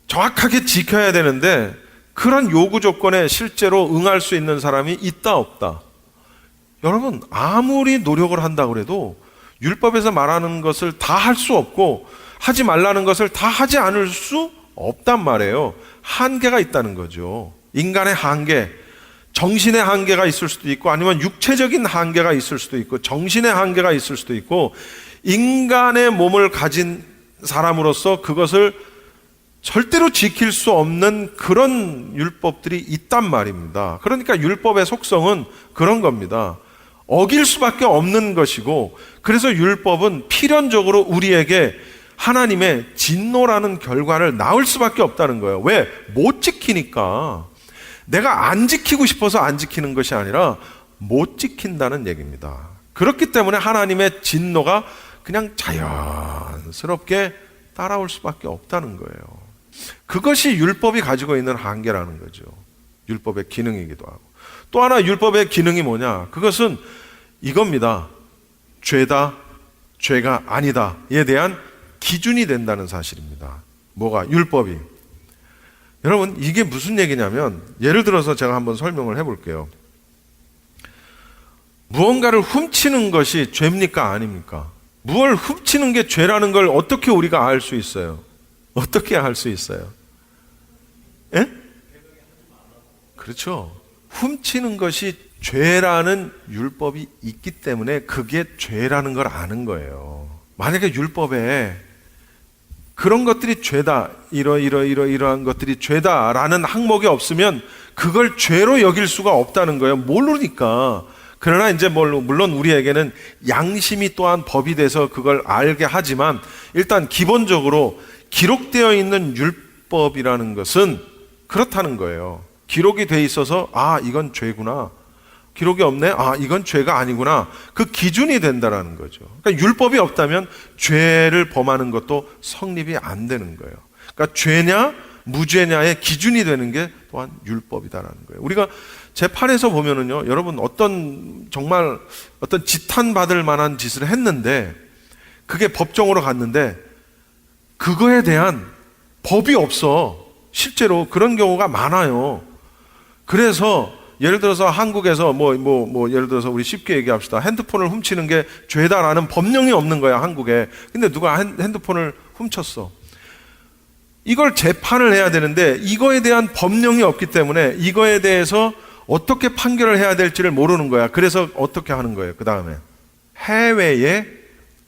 정확하게 지켜야 되는데 그런 요구 조건에 실제로 응할 수 있는 사람이 있다 없다? 여러분 아무리 노력을 한다고 해도 율법에서 말하는 것을 다 할 수 없고 하지 말라는 것을 다 하지 않을 수 없단 말이에요. 한계가 있다는 거죠. 인간의 한계, 정신의 한계가 있을 수도 있고 아니면 육체적인 한계가 있을 수도 있고 정신의 한계가 있을 수도 있고 인간의 몸을 가진 사람으로서 그것을 절대로 지킬 수 없는 그런 율법들이 있단 말입니다. 그러니까 율법의 속성은 그런 겁니다. 어길 수밖에 없는 것이고 그래서 율법은 필연적으로 우리에게 하나님의 진노라는 결과를 낳을 수밖에 없다는 거예요. 왜? 못 지키니까. 내가 안 지키고 싶어서 안 지키는 것이 아니라 못 지킨다는 얘기입니다. 그렇기 때문에 하나님의 진노가 그냥 자연스럽게 따라올 수밖에 없다는 거예요. 그것이 율법이 가지고 있는 한계라는 거죠. 율법의 기능이기도 하고. 또 하나 율법의 기능이 뭐냐? 그것은 이겁니다. 죄다, 죄가 아니다에 대한 기준이 된다는 사실입니다. 뭐가? 율법이. 여러분 이게 무슨 얘기냐면 예를 들어서 제가 한번 설명을 해볼게요. 무언가를 훔치는 것이 죄입니까? 아닙니까? 무엇을 훔치는 게 죄라는 걸 어떻게 우리가 알 수 있어요? 어떻게 알 수 있어요? 예? 그렇죠. 훔치는 것이 죄라는 율법이 있기 때문에 그게 죄라는 걸 아는 거예요. 만약에 율법에 그런 것들이 죄다, 이러한 것들이 죄다라는 항목이 없으면 그걸 죄로 여길 수가 없다는 거예요. 모르니까. 그러나 이제 물론 우리에게는 양심이 또한 법이 돼서 그걸 알게 하지만 일단 기본적으로 기록되어 있는 율법이라는 것은 그렇다는 거예요. 기록이 돼 있어서 아 이건 죄구나. 기록이 없네. 아 이건 죄가 아니구나. 그 기준이 된다라는 거죠. 그러니까 율법이 없다면 죄를 범하는 것도 성립이 안 되는 거예요. 그러니까 죄냐 무죄냐의 기준이 되는 게 또한 율법이다라는 거예요. 우리가 재판에서 보면은요, 여러분 정말 어떤 지탄받을 만한 짓을 했는데 그게 법정으로 갔는데 그거에 대한 법이 없어. 실제로 그런 경우가 많아요. 그래서 예를 들어서 한국에서 예를 들어서 우리 쉽게 얘기합시다. 핸드폰을 훔치는 게 죄다라는 법령이 없는 거야, 한국에. 근데 누가 핸드폰을 훔쳤어. 이걸 재판을 해야 되는데 이거에 대한 법령이 없기 때문에 이거에 대해서 어떻게 판결을 해야 될지를 모르는 거야. 그래서 어떻게 하는 거예요? 그 다음에 해외에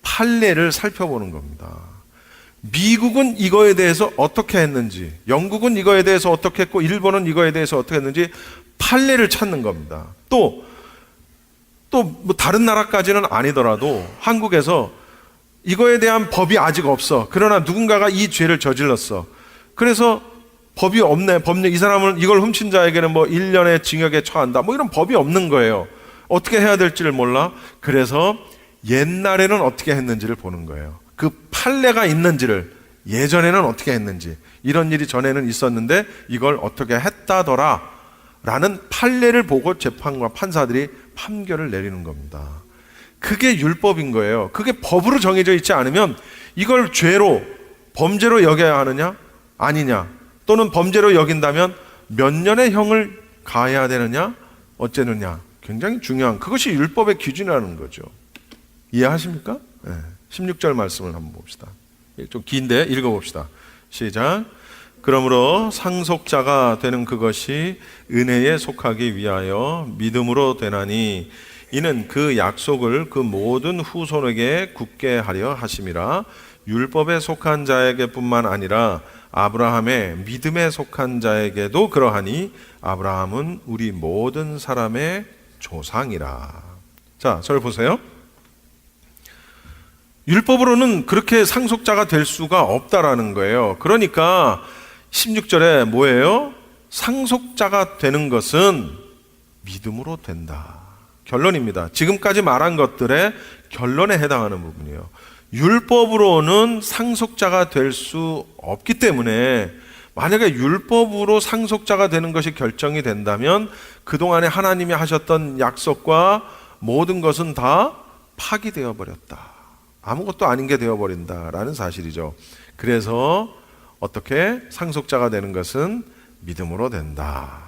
판례를 살펴보는 겁니다. 미국은 이거에 대해서 어떻게 했는지, 영국은 이거에 대해서 어떻게 했고, 일본은 이거에 대해서 어떻게 했는지 판례를 찾는 겁니다. 또 뭐 다른 나라까지는 아니더라도 한국에서 이거에 대한 법이 아직 없어. 그러나 누군가가 이 죄를 저질렀어. 그래서 법이 없네. 법령, 이 사람은 이걸 훔친 자에게는 뭐 1년의 징역에 처한다. 뭐 이런 법이 없는 거예요. 어떻게 해야 될지를 몰라. 그래서 옛날에는 어떻게 했는지를 보는 거예요. 그 판례가 있는지를, 예전에는 어떻게 했는지, 이런 일이 전에는 있었는데 이걸 어떻게 했다더라 라는 판례를 보고 재판과 판사들이 판결을 내리는 겁니다. 그게 율법인 거예요. 그게 법으로 정해져 있지 않으면 이걸 죄로, 범죄로 여겨야 하느냐 아니냐, 또는 범죄로 여긴다면 몇 년의 형을 가해야 되느냐 어째느냐, 굉장히 중요한, 그것이 율법의 기준이라는 거죠. 이해하십니까? 네. 16절 말씀을 한번 봅시다. 좀 긴데 읽어봅시다. 시작. 그러므로 상속자가 되는 그것이 은혜에 속하기 위하여 믿음으로 되나니 이는 그 약속을 그 모든 후손에게 굳게 하려 하심이라. 율법에 속한 자에게 뿐만 아니라 아브라함의 믿음에 속한 자에게도 그러하니 아브라함은 우리 모든 사람의 조상이라. 자, 저를 보세요. 율법으로는 그렇게 상속자가 될 수가 없다라는 거예요. 그러니까 16절에 뭐예요? 상속자가 되는 것은 믿음으로 된다. 결론입니다. 지금까지 말한 것들의 결론에 해당하는 부분이에요. 율법으로는 상속자가 될 수 없기 때문에, 만약에 율법으로 상속자가 되는 것이 결정이 된다면 그동안에 하나님이 하셨던 약속과 모든 것은 다 파기되어 버렸다. 아무것도 아닌 게 되어버린다라는 사실이죠. 그래서 어떻게 상속자가 되는 것은 믿음으로 된다.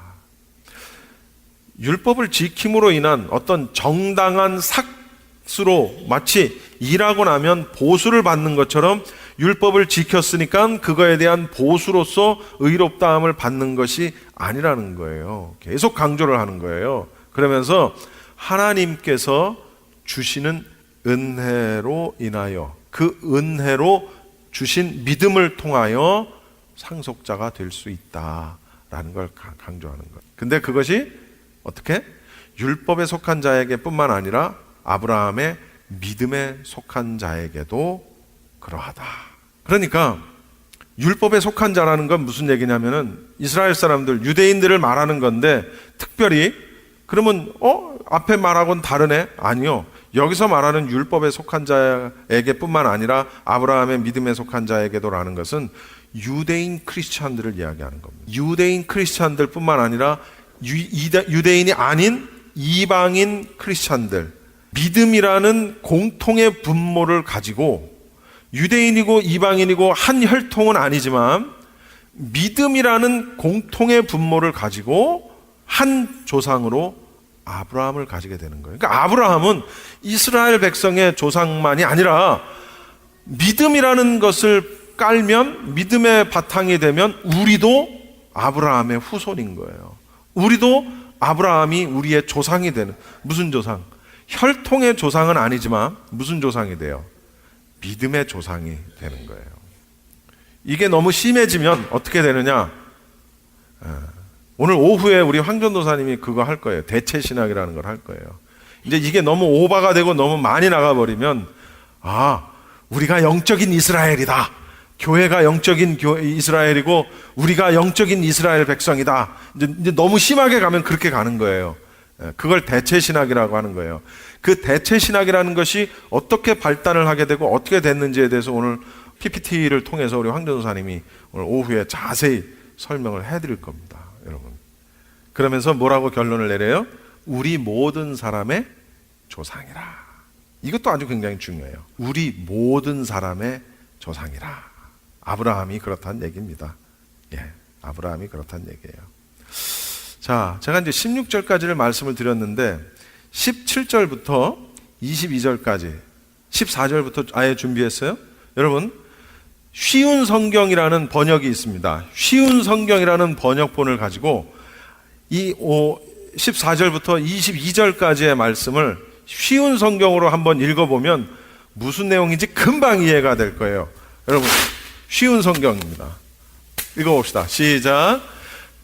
율법을 지킴으로 인한 어떤 정당한 삭수로, 마치 일하고 나면 보수를 받는 것처럼 율법을 지켰으니까 그거에 대한 보수로서 의롭다함을 받는 것이 아니라는 거예요. 계속 강조를 하는 거예요. 그러면서 하나님께서 주시는 은혜로 인하여, 그 은혜로 주신 믿음을 통하여 상속자가 될 수 있다라는 걸 강조하는 거예요. 근데 그것이 어떻게? 율법에 속한 자에게 뿐만 아니라 아브라함의 믿음에 속한 자에게도 그러하다. 그러니까 율법에 속한 자라는 건 무슨 얘기냐면은 이스라엘 사람들, 유대인들을 말하는 건데, 특별히 그러면 앞에 말하고는 다르네? 아니요. 여기서 말하는 율법에 속한 자에게 뿐만 아니라 아브라함의 믿음에 속한 자에게도라는 것은 유대인 크리스찬들을 이야기하는 겁니다. 유대인 크리스찬들 뿐만 아니라 유대인이 아닌 이방인 크리스찬들, 믿음이라는 공통의 분모를 가지고, 유대인이고 이방인이고 한 혈통은 아니지만 믿음이라는 공통의 분모를 가지고 한 조상으로 아브라함을 가지게 되는 거예요. 그러니까 아브라함은 이스라엘 백성의 조상만이 아니라 믿음이라는 것을 깔면, 믿음의 바탕이 되면 우리도 아브라함의 후손인 거예요. 우리도 아브라함이 우리의 조상이 되는, 무슨 조상? 혈통의 조상은 아니지만 무슨 조상이 돼요? 믿음의 조상이 되는 거예요. 이게 너무 심해지면 어떻게 되느냐? 오늘 오후에 우리 황전도사님이 그거 할 거예요. 대체신학이라는 걸 할 거예요. 이제 이게 너무 오바가 되고 너무 많이 나가버리면, 우리가 영적인 이스라엘이다. 교회가 영적인 이스라엘이고 우리가 영적인 이스라엘 백성이다. 이제 너무 심하게 가면 그렇게 가는 거예요. 그걸 대체신학이라고 하는 거예요. 그 대체신학이라는 것이 어떻게 발단을 하게 되고 어떻게 됐는지에 대해서 오늘 PPT를 통해서 우리 황전도사님이 오늘 오후에 자세히 설명을 해드릴 겁니다. 여러분. 그러면서 뭐라고 결론을 내려요? 우리 모든 사람의 조상이라. 이것도 아주 굉장히 중요해요. 우리 모든 사람의 조상이라. 아브라함이 그렇다는 얘기입니다. 아브라함이 그렇다는 얘기예요. 자, 제가 이제 16절까지를 말씀을 드렸는데 17절부터 22절까지, 14절부터 아예 준비했어요. 여러분, 쉬운 성경이라는 번역이 있습니다. 쉬운 성경이라는 번역본을 가지고 이 14절부터 22절까지의 말씀을 쉬운 성경으로 한번 읽어보면 무슨 내용인지 금방 이해가 될 거예요. 여러분, 쉬운 성경입니다. 읽어봅시다. 시작.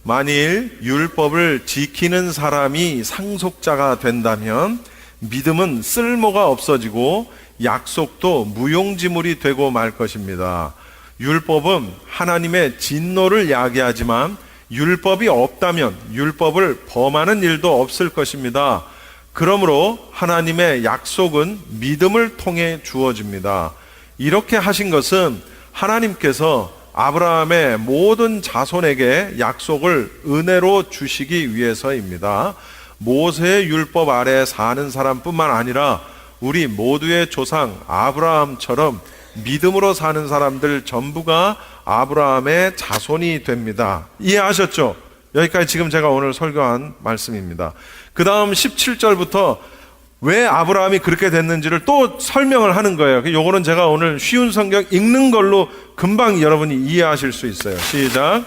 만일 율법을 지키는 사람이 상속자가 된다면 믿음은 쓸모가 없어지고 약속도 무용지물이 되고 말 것입니다. 율법은 하나님의 진노를 야기하지만 율법이 없다면 율법을 범하는 일도 없을 것입니다. 그러므로 하나님의 약속은 믿음을 통해 주어집니다. 이렇게 하신 것은 하나님께서 아브라함의 모든 자손에게 약속을 은혜로 주시기 위해서입니다. 모세의 율법 아래 사는 사람뿐만 아니라 우리 모두의 조상 아브라함처럼 믿음으로 사는 사람들 전부가 아브라함의 자손이 됩니다. 이해하셨죠? 여기까지 지금 제가 오늘 설교한 말씀입니다. 그 다음 17절부터 왜 아브라함이 그렇게 됐는지를 또 설명을 하는 거예요. 요거는 제가 오늘 쉬운 성경 읽는 걸로 금방 여러분이 이해하실 수 있어요. 시작.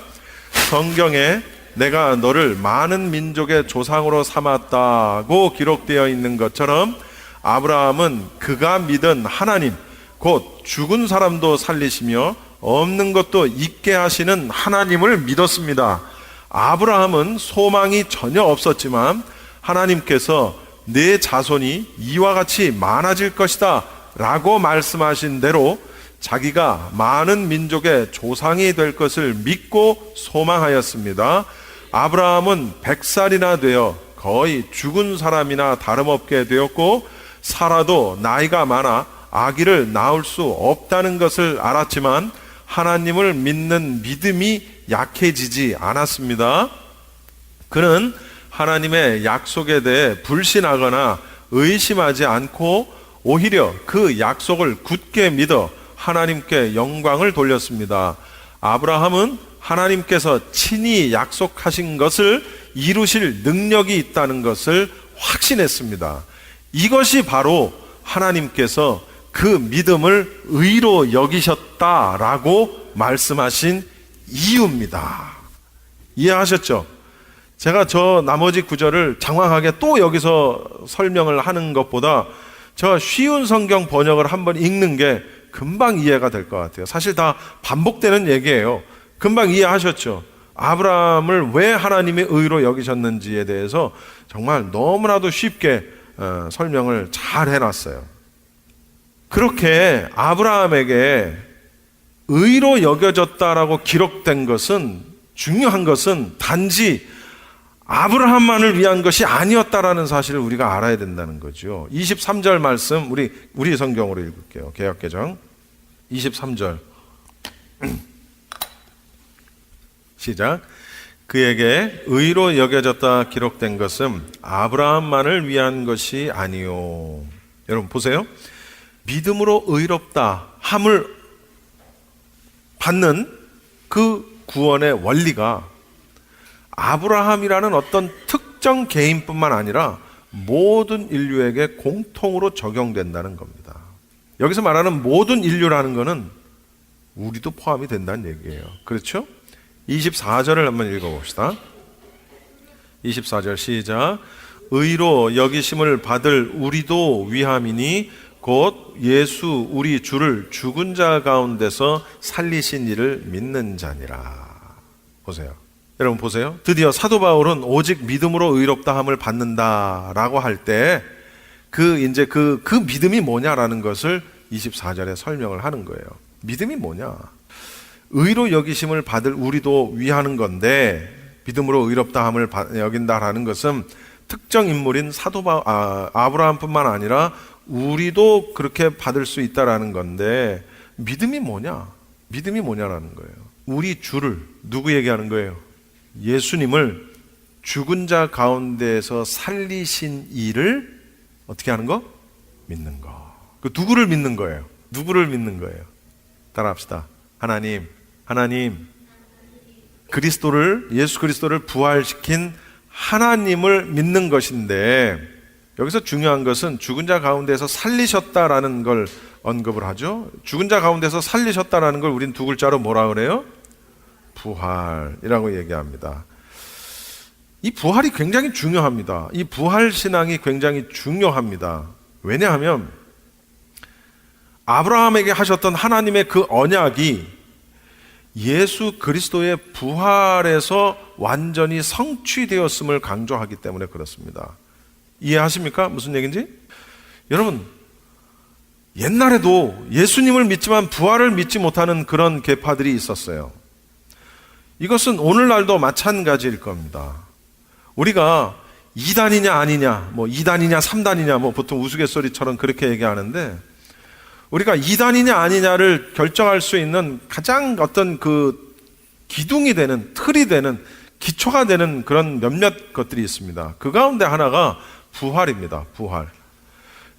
성경에 내가 너를 많은 민족의 조상으로 삼았다고 기록되어 있는 것처럼 아브라함은 그가 믿은 하나님, 곧 죽은 사람도 살리시며 없는 것도 있게 하시는 하나님을 믿었습니다. 아브라함은 소망이 전혀 없었지만 하나님께서 내 자손이 이와 같이 많아질 것이다 라고 말씀하신 대로 자기가 많은 민족의 조상이 될 것을 믿고 소망하였습니다. 아브라함은 100살이나 되어 거의 죽은 사람이나 다름없게 되었고 사라도 나이가 많아 아기를 낳을 수 없다는 것을 알았지만 하나님을 믿는 믿음이 약해지지 않았습니다. 그는 하나님의 약속에 대해 불신하거나 의심하지 않고 오히려 그 약속을 굳게 믿어 하나님께 영광을 돌렸습니다. 아브라함은 하나님께서 친히 약속하신 것을 이루실 능력이 있다는 것을 확신했습니다. 이것이 바로 하나님께서 그 믿음을 의로 여기셨다라고 말씀하신 이유입니다. 이해하셨죠? 제가 저 나머지 구절을 장황하게 또 여기서 설명을 하는 것보다 저 쉬운 성경 번역을 한번 읽는 게 금방 이해가 될 것 같아요. 사실 다 반복되는 얘기예요. 금방 이해하셨죠? 아브라함을 왜 하나님이 의로 여기셨는지에 대해서 정말 너무나도 쉽게 설명을 잘 해놨어요. 그렇게 아브라함에게 의로 여겨졌다라고 기록된 것은, 중요한 것은 단지 아브라함만을 위한 것이 아니었다라는 사실을 우리가 알아야 된다는 거죠. 23절 말씀 우리 성경으로 읽을게요. 개역개정 23절 시작. 그에게 의로 여겨졌다 기록된 것은 아브라함만을 위한 것이 아니요. 여러분 보세요. 믿음으로 의롭다 함을 받는 그 구원의 원리가 아브라함이라는 어떤 특정 개인뿐만 아니라 모든 인류에게 공통으로 적용된다는 겁니다. 여기서 말하는 모든 인류라는 것은 우리도 포함이 된다는 얘기예요. 그렇죠? 24절을 한번 읽어봅시다. 24절 시작. 의로 여기심을 받을 우리도 위함이니 곧 예수 우리 주를 죽은 자 가운데서 살리신 이를 믿는 자니라. 보세요. 여러분 보세요. 드디어 사도 바울은 오직 믿음으로 의롭다함을 받는다라고 할 때 그 믿음이 뭐냐라는 것을 24절에 설명을 하는 거예요. 믿음이 뭐냐? 의로 여기심을 받을 우리도 위하는 건데, 믿음으로 의롭다함을 여긴다라는 것은 특정 인물인 아브라함뿐만 아니라 우리도 그렇게 받을 수 있다라는 건데, 믿음이 뭐냐? 믿음이 뭐냐라는 거예요. 우리 주를, 누구 얘기하는 거예요? 예수님을 죽은 자 가운데에서 살리신 이를 어떻게 하는 거? 믿는 거. 그 누구를 믿는 거예요? 누구를 믿는 거예요? 따라합시다. 하나님, 예수 그리스도를 부활시킨 하나님을 믿는 것인데, 여기서 중요한 것은 죽은 자 가운데서 살리셨다라는 걸 언급을 하죠. 죽은 자 가운데서 살리셨다라는 걸 우린 두 글자로 뭐라 그래요? 부활이라고 얘기합니다. 이 부활이 굉장히 중요합니다. 이 부활 신앙이 굉장히 중요합니다. 왜냐하면 아브라함에게 하셨던 하나님의 그 언약이 예수 그리스도의 부활에서 완전히 성취되었음을 강조하기 때문에 그렇습니다. 이해하십니까? 무슨 얘기인지? 여러분, 옛날에도 예수님을 믿지만 부활을 믿지 못하는 그런 계파들이 있었어요. 이것은 오늘날도 마찬가지일 겁니다. 우리가 2단이냐 아니냐, 뭐 2단이냐 3단이냐, 뭐 보통 우스갯소리처럼 그렇게 얘기하는데, 우리가 2단이냐 아니냐를 결정할 수 있는 가장 어떤 그 기둥이 되는, 틀이 되는, 기초가 되는 그런 몇몇 것들이 있습니다. 그 가운데 하나가 부활입니다. 부활.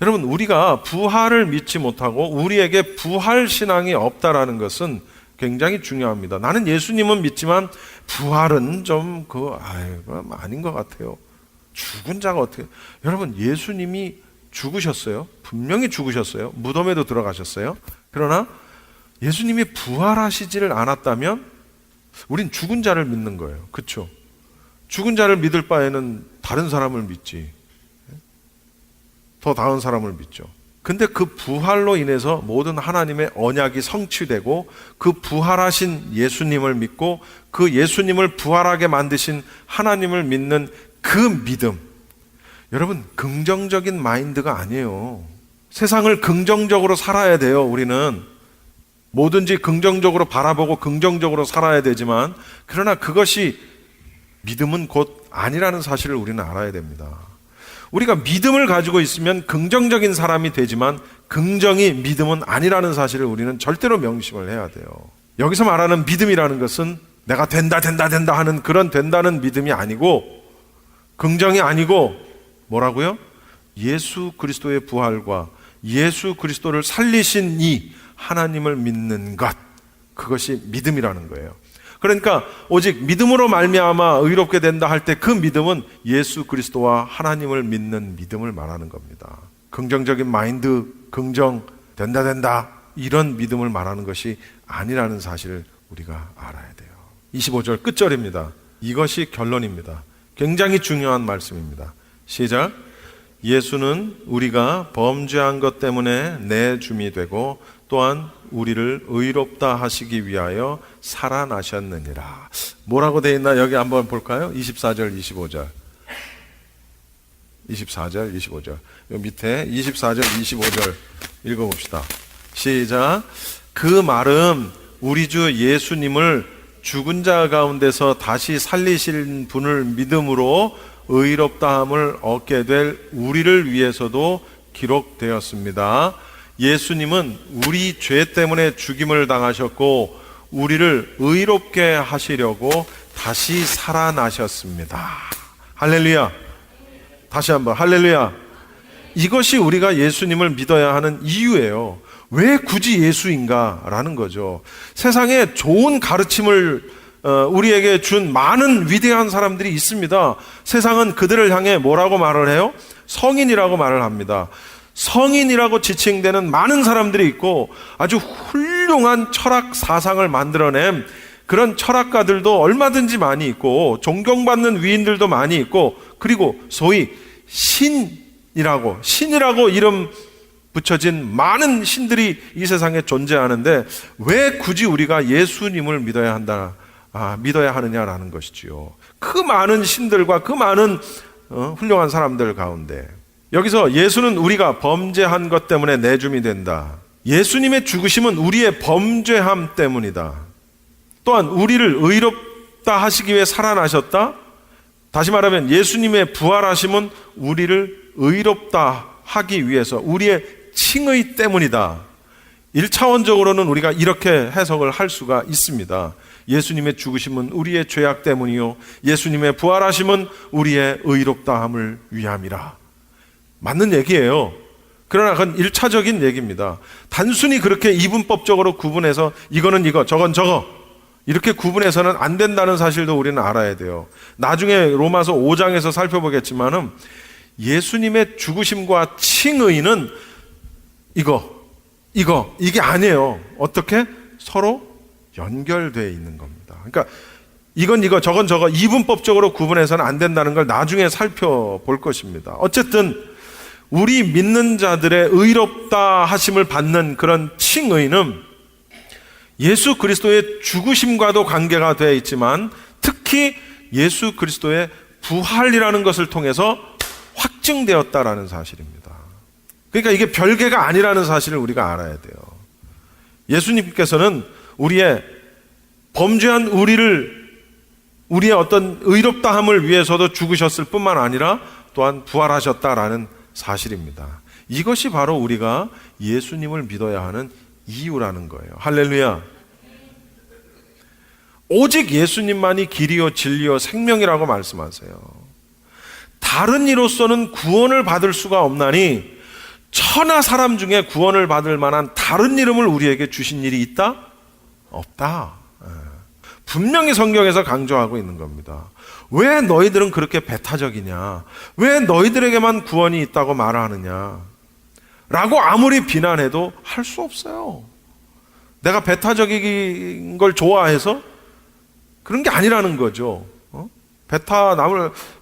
여러분, 우리가 부활을 믿지 못하고 우리에게 부활 신앙이 없다라는 것은 굉장히 중요합니다. 나는 예수님은 믿지만 부활은 좀 아닌 것 같아요. 죽은 자가 어떻게? 여러분, 예수님이 죽으셨어요. 분명히 죽으셨어요. 무덤에도 들어가셨어요. 그러나 예수님이 부활하시지를 않았다면 우린 죽은 자를 믿는 거예요. 그렇죠? 죽은 자를 믿을 바에는 다른 사람을 믿지. 더 나은 사람을 믿죠. 근데 그 부활로 인해서 모든 하나님의 언약이 성취되고 그 부활하신 예수님을 믿고 그 예수님을 부활하게 만드신 하나님을 믿는 그 믿음, 여러분, 긍정적인 마인드가 아니에요. 세상을 긍정적으로 살아야 돼요. 우리는 뭐든지 긍정적으로 바라보고 긍정적으로 살아야 되지만, 그러나 그것이 믿음은 곧 아니라는 사실을 우리는 알아야 됩니다. 우리가 믿음을 가지고 있으면 긍정적인 사람이 되지만 긍정이 믿음은 아니라는 사실을 우리는 절대로 명심을 해야 돼요. 여기서 말하는 믿음이라는 것은 내가 된다 하는 그런 된다는 믿음이 아니고, 긍정이 아니고 뭐라고요? 예수 그리스도의 부활과 예수 그리스도를 살리신 이 하나님을 믿는 것, 그것이 믿음이라는 거예요. 그러니까 오직 믿음으로 말미암아 의롭게 된다 할 때 그 믿음은 예수 그리스도와 하나님을 믿는 믿음을 말하는 겁니다. 긍정적인 마인드, 긍정, 된다 이런 믿음을 말하는 것이 아니라는 사실을 우리가 알아야 돼요. 25절 끝절입니다. 이것이 결론입니다. 굉장히 중요한 말씀입니다. 시작. 예수는 우리가 범죄한 것 때문에 내줌이 되고 또한 우리를 의롭다 하시기 위하여 살아나셨느니라. 뭐라고 되어 있나 여기 한번 볼까요? 24절 25절 24절 25절 여기 밑에 24절 25절 읽어봅시다. 시작. 그 말은 우리 주 예수님을 죽은 자 가운데서 다시 살리신 분을 믿음으로 의롭다함을 얻게 될 우리를 위해서도 기록되었습니다. 예수님은 우리 죄 때문에 죽임을 당하셨고 우리를 의롭게 하시려고 다시 살아나셨습니다. 할렐루야. 다시 한번 할렐루야. 이것이 우리가 예수님을 믿어야 하는 이유예요. 왜 굳이 예수인가? 라는 거죠. 세상에 좋은 가르침을 우리에게 준 많은 위대한 사람들이 있습니다. 세상은 그들을 향해 뭐라고 말을 해요? 성인이라고 말을 합니다. 성인이라고 지칭되는 많은 사람들이 있고 아주 훌륭한 철학 사상을 만들어낸 그런 철학가들도 얼마든지 많이 있고 존경받는 위인들도 많이 있고, 그리고 소위 신이라고 이름 붙여진 많은 신들이 이 세상에 존재하는데 왜 굳이 우리가 예수님을 믿어야 하느냐라는 것이지요. 그 많은 신들과 그 많은 훌륭한 사람들 가운데 여기서 예수는 우리가 범죄한 것 때문에 내줌이 된다. 예수님의 죽으심은 우리의 범죄함 때문이다. 또한 우리를 의롭다 하시기 위해 살아나셨다. 다시 말하면 예수님의 부활하심은 우리를 의롭다 하기 위해서 우리의 칭의 때문이다. 1차원적으로는 우리가 이렇게 해석을 할 수가 있습니다. 예수님의 죽으심은 우리의 죄악 때문이요 예수님의 부활하심은 우리의 의롭다함을 위함이라. 맞는 얘기예요. 그러나 그건 1차적인 얘기입니다. 단순히 그렇게 이분법적으로 구분해서 이거는 이거, 저건 저거 이렇게 구분해서는 안 된다는 사실도 우리는 알아야 돼요. 나중에 로마서 5장에서 살펴보겠지만은 예수님의 죽으심과 칭의는 이게 아니에요. 어떻게? 서로 연결되어 있는 겁니다. 그러니까 이건 이거, 저건 저거 이분법적으로 구분해서는 안 된다는 걸 나중에 살펴볼 것입니다. 어쨌든 우리 믿는 자들의 의롭다 하심을 받는 그런 칭의는 예수 그리스도의 죽으심과도 관계가 되어 있지만 특히 예수 그리스도의 부활이라는 것을 통해서 확증되었다라는 사실입니다. 그러니까 이게 별개가 아니라는 사실을 우리가 알아야 돼요. 예수님께서는 우리의 범죄한 우리의 어떤 의롭다함을 위해서도 죽으셨을 뿐만 아니라 또한 부활하셨다라는 사실입니다. 이것이 바로 우리가 예수님을 믿어야 하는 이유라는 거예요. 할렐루야. 오직 예수님만이 길이요 진리요 생명이라고 말씀하세요. 다른 이로서는 구원을 받을 수가 없나니 천하 사람 중에 구원을 받을 만한 다른 이름을 우리에게 주신 일이 있다? 없다. 분명히 성경에서 강조하고 있는 겁니다. 왜 너희들은 그렇게 배타적이냐? 왜 너희들에게만 구원이 있다고 말하느냐? 라고 아무리 비난해도 할 수 없어요. 내가 배타적인 걸 좋아해서 그런 게 아니라는 거죠.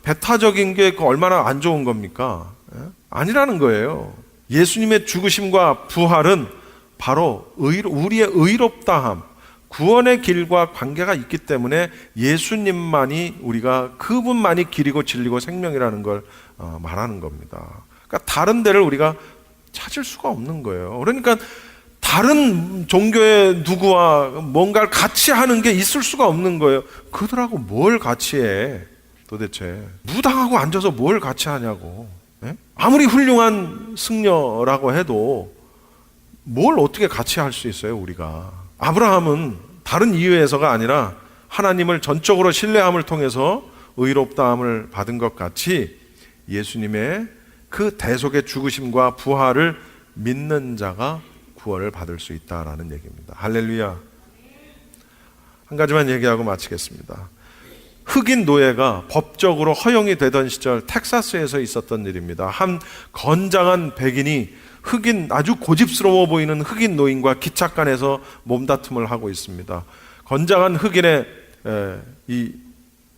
배타적인 게 얼마나 안 좋은 겁니까? 아니라는 거예요. 예수님의 죽으심과 부활은 바로 우리의 의롭다함, 구원의 길과 관계가 있기 때문에 예수님만이 그분만이 길이고 진리고 생명이라는 걸 말하는 겁니다. 그러니까 다른 데를 우리가 찾을 수가 없는 거예요. 그러니까 다른 종교의 누구와 뭔가를 같이 하는 게 있을 수가 없는 거예요. 그들하고 뭘 같이 해? 도대체 무당하고 앉아서 뭘 같이 하냐고. 아무리 훌륭한 승려라고 해도 뭘 어떻게 같이 할 수 있어요, 우리가. 아브라함은 다른 이유에서가 아니라 하나님을 전적으로 신뢰함을 통해서 의롭다함을 받은 것 같이 예수님의 그 대속의 죽으심과 부활을 믿는 자가 구원을 받을 수 있다라는 얘기입니다. 할렐루야. 한 가지만 얘기하고 마치겠습니다. 흑인 노예가 법적으로 허용이 되던 시절 텍사스에서 있었던 일입니다. 한 건장한 백인이 아주 고집스러워 보이는 흑인 노인과 기찻간에서 몸다툼을 하고 있습니다. 건장한 흑인의 이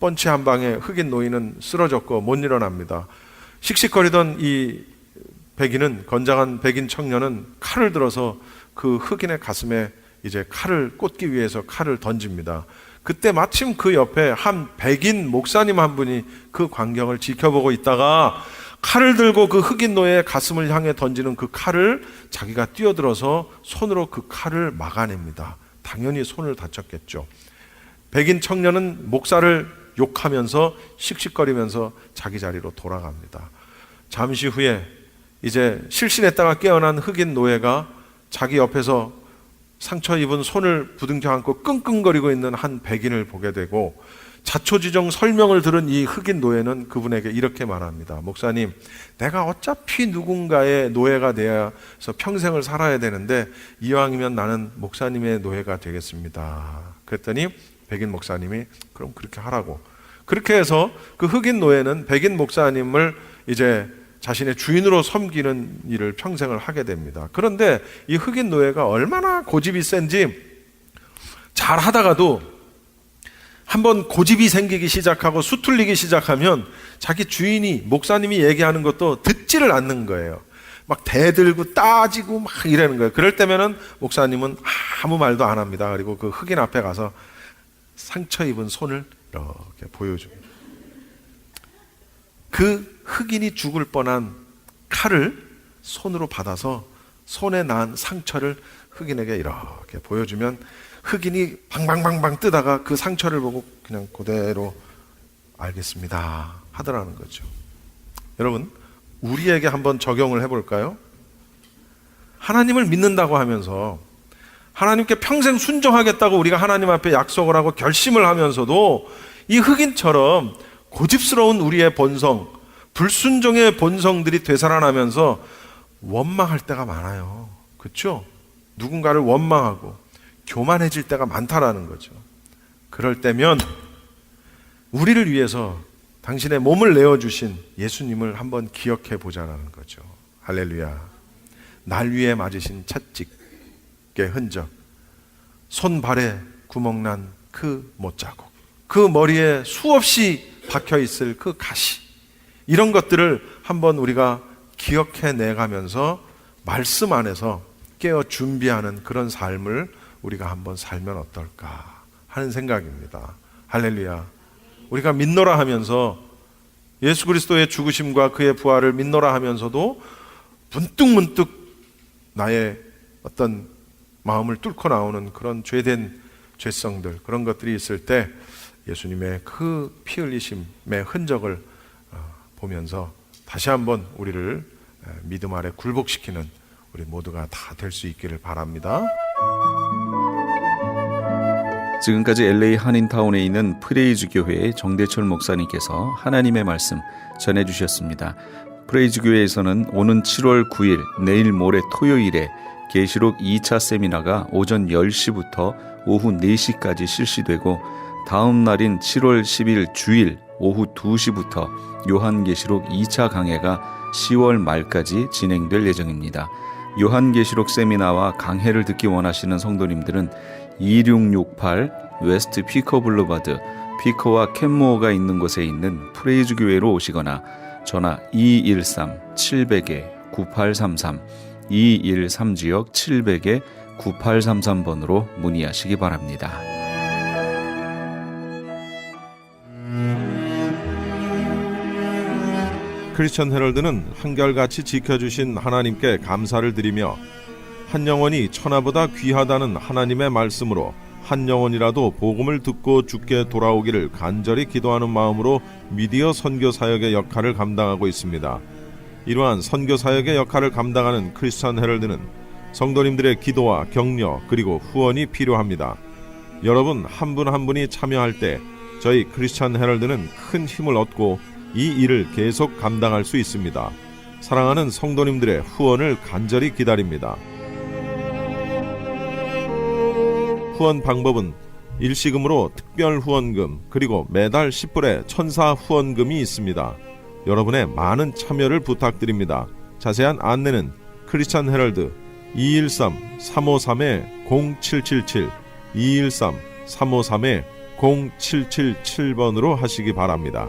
펀치 한 방에 흑인 노인은 쓰러졌고 못 일어납니다. 씩씩거리던 이 건장한 백인 청년은 칼을 들어서 그 흑인의 가슴에 이제 칼을 꽂기 위해서 칼을 던집니다. 그때 마침 그 옆에 한 백인 목사님 한 분이 그 광경을 지켜보고 있다가 칼을 들고 그 흑인 노예의 가슴을 향해 던지는 그 칼을 자기가 뛰어들어서 손으로 그 칼을 막아냅니다. 당연히 손을 다쳤겠죠. 백인 청년은 목사를 욕하면서 씩씩거리면서 자기 자리로 돌아갑니다. 잠시 후에 이제 실신했다가 깨어난 흑인 노예가 자기 옆에서 상처 입은 손을 부둥켜 안고 끙끙거리고 있는 한 백인을 보게 되고 자초지종 설명을 들은 이 흑인 노예는 그분에게 이렇게 말합니다. 목사님, 내가 어차피 누군가의 노예가 되어서 평생을 살아야 되는데 이왕이면 나는 목사님의 노예가 되겠습니다. 그랬더니 백인 목사님이 그럼 그렇게 하라고. 그렇게 해서 그 흑인 노예는 백인 목사님을 이제 자신의 주인으로 섬기는 일을 평생을 하게 됩니다. 그런데 이 흑인 노예가 얼마나 고집이 센지 잘 하다가도 한번 고집이 생기기 시작하고 수틀리기 시작하면 자기 주인이 목사님이 얘기하는 것도 듣지를 않는 거예요. 막 대들고 따지고 막 이러는 거예요. 그럴 때면은 목사님은 아무 말도 안 합니다. 그리고 그 흑인 앞에 가서 상처 입은 손을 이렇게 보여줍니다. 그 흑인이 죽을 뻔한 칼을 손으로 받아서 손에 난 상처를 흑인에게 이렇게 보여주면 흑인이 방방방방 뜨다가 그 상처를 보고 그냥 그대로 알겠습니다 하더라는 거죠. 여러분, 우리에게 한번 적용을 해볼까요? 하나님을 믿는다고 하면서 하나님께 평생 순종하겠다고 우리가 하나님 앞에 약속을 하고 결심을 하면서도 이 흑인처럼 고집스러운 우리의 본성, 불순종의 본성들이 되살아나면서 원망할 때가 많아요. 그렇죠? 누군가를 원망하고 교만해질 때가 많다라는 거죠. 그럴 때면 우리를 위해서 당신의 몸을 내어주신 예수님을 한번 기억해 보자라는 거죠. 할렐루야. 날 위에 맞으신 채찍의 흔적, 손발에 구멍난 그 못자국, 그 머리에 수없이 박혀있을 그 가시, 이런 것들을 한번 우리가 기억해 내가면서 말씀 안에서 깨어 준비하는 그런 삶을 우리가 한번 살면 어떨까 하는 생각입니다. 할렐루야. 우리가 믿노라 하면서 예수 그리스도의 죽으심과 그의 부활을 믿노라 하면서도 문득문득 나의 어떤 마음을 뚫고 나오는 그런 죄된 죄성들, 그런 것들이 있을 때 예수님의 그 피 흘리심의 흔적을 보면서 다시 한번 우리를 믿음 아래 굴복시키는 우리 모두가 다 될 수 있기를 바랍니다. 지금까지 LA 한인타운에 있는 프레이즈 교회의 정대철 목사님께서 하나님의 말씀 전해주셨습니다. 프레이즈 교회에서는 오는 7월 9일 내일 모레 토요일에 계시록 2차 세미나가 오전 10시부터 오후 4시까지 실시되고 다음 날인 7월 10일 주일 오후 2시부터 요한계시록 2차 강해가 10월 말까지 진행될 예정입니다. 요한계시록 세미나와 강해를 듣기 원하시는 성도님들은 2668 웨스트 피커 블루바드 피커와 캔모어가 있는 곳에 있는 프레이즈 교회로 오시거나 전화 213-700-9833 213지역 700-9833번으로 문의하시기 바랍니다. 크리스천 헤럴드는 한결같이 지켜주신 하나님께 감사를 드리며 한 영혼이 천하보다 귀하다는 하나님의 말씀으로 한 영혼이라도 복음을 듣고 주께 돌아오기를 간절히 기도하는 마음으로 미디어 선교 사역의 역할을 감당하고 있습니다. 이러한 선교 사역의 역할을 감당하는 크리스천 헤럴드는 성도님들의 기도와 격려 그리고 후원이 필요합니다. 여러분 한 분 한 분이 참여할 때 저희 크리스천 헤럴드는 큰 힘을 얻고 이 일을 계속 감당할 수 있습니다. 사랑하는 성도님들의 후원을 간절히 기다립니다. 후원 방법은 일시금으로 특별 후원금 그리고 매달 10불의 천사 후원금이 있습니다. 여러분의 많은 참여를 부탁드립니다. 자세한 안내는 크리스천 헤럴드 213-353-0777 213-353-0777번으로 하시기 바랍니다.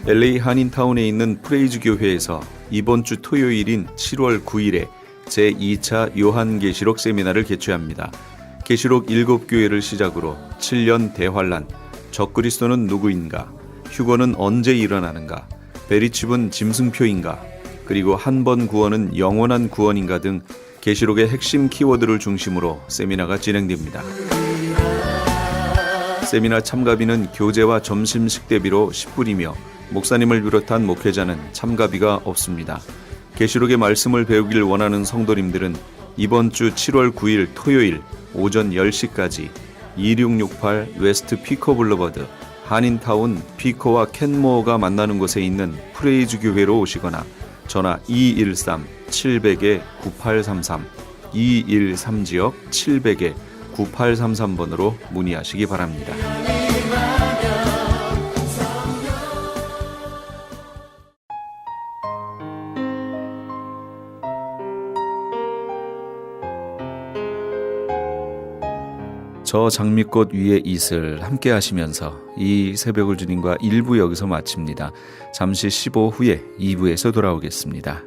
LA 한인타운에 있는 프레이즈 교회에서 이번 주 토요일인 7월 9일에 제2차 요한계시록 세미나를 개최합니다. 계시록 7교회를 시작으로 7년 대환란, 적그리스도는 누구인가, 휴거는 언제 일어나는가, 베리칩은 짐승표인가, 그리고 한 번 구원은 영원한 구원인가 등 계시록의 핵심 키워드를 중심으로 세미나가 진행됩니다. 세미나 참가비는 교재와 점심 식대비로 10불이며 목사님을 비롯한 목회자는 참가비가 없습니다. 계시록의 말씀을 배우길 원하는 성도님들은 이번 주 7월 9일 토요일 오전 10시까지 2668 웨스트 피커 블루버드 한인타운 피커와 캔모어가 만나는 곳에 있는 프레이즈 교회로 오시거나 전화 213-700-9833 213지역 700-9833번으로 문의하시기 바랍니다. 저 장미꽃 위에 이슬 함께 하시면서 이 새벽을 주님과 1부 여기서 마칩니다. 잠시 15 후에 2부에서 돌아오겠습니다.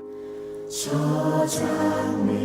저 장미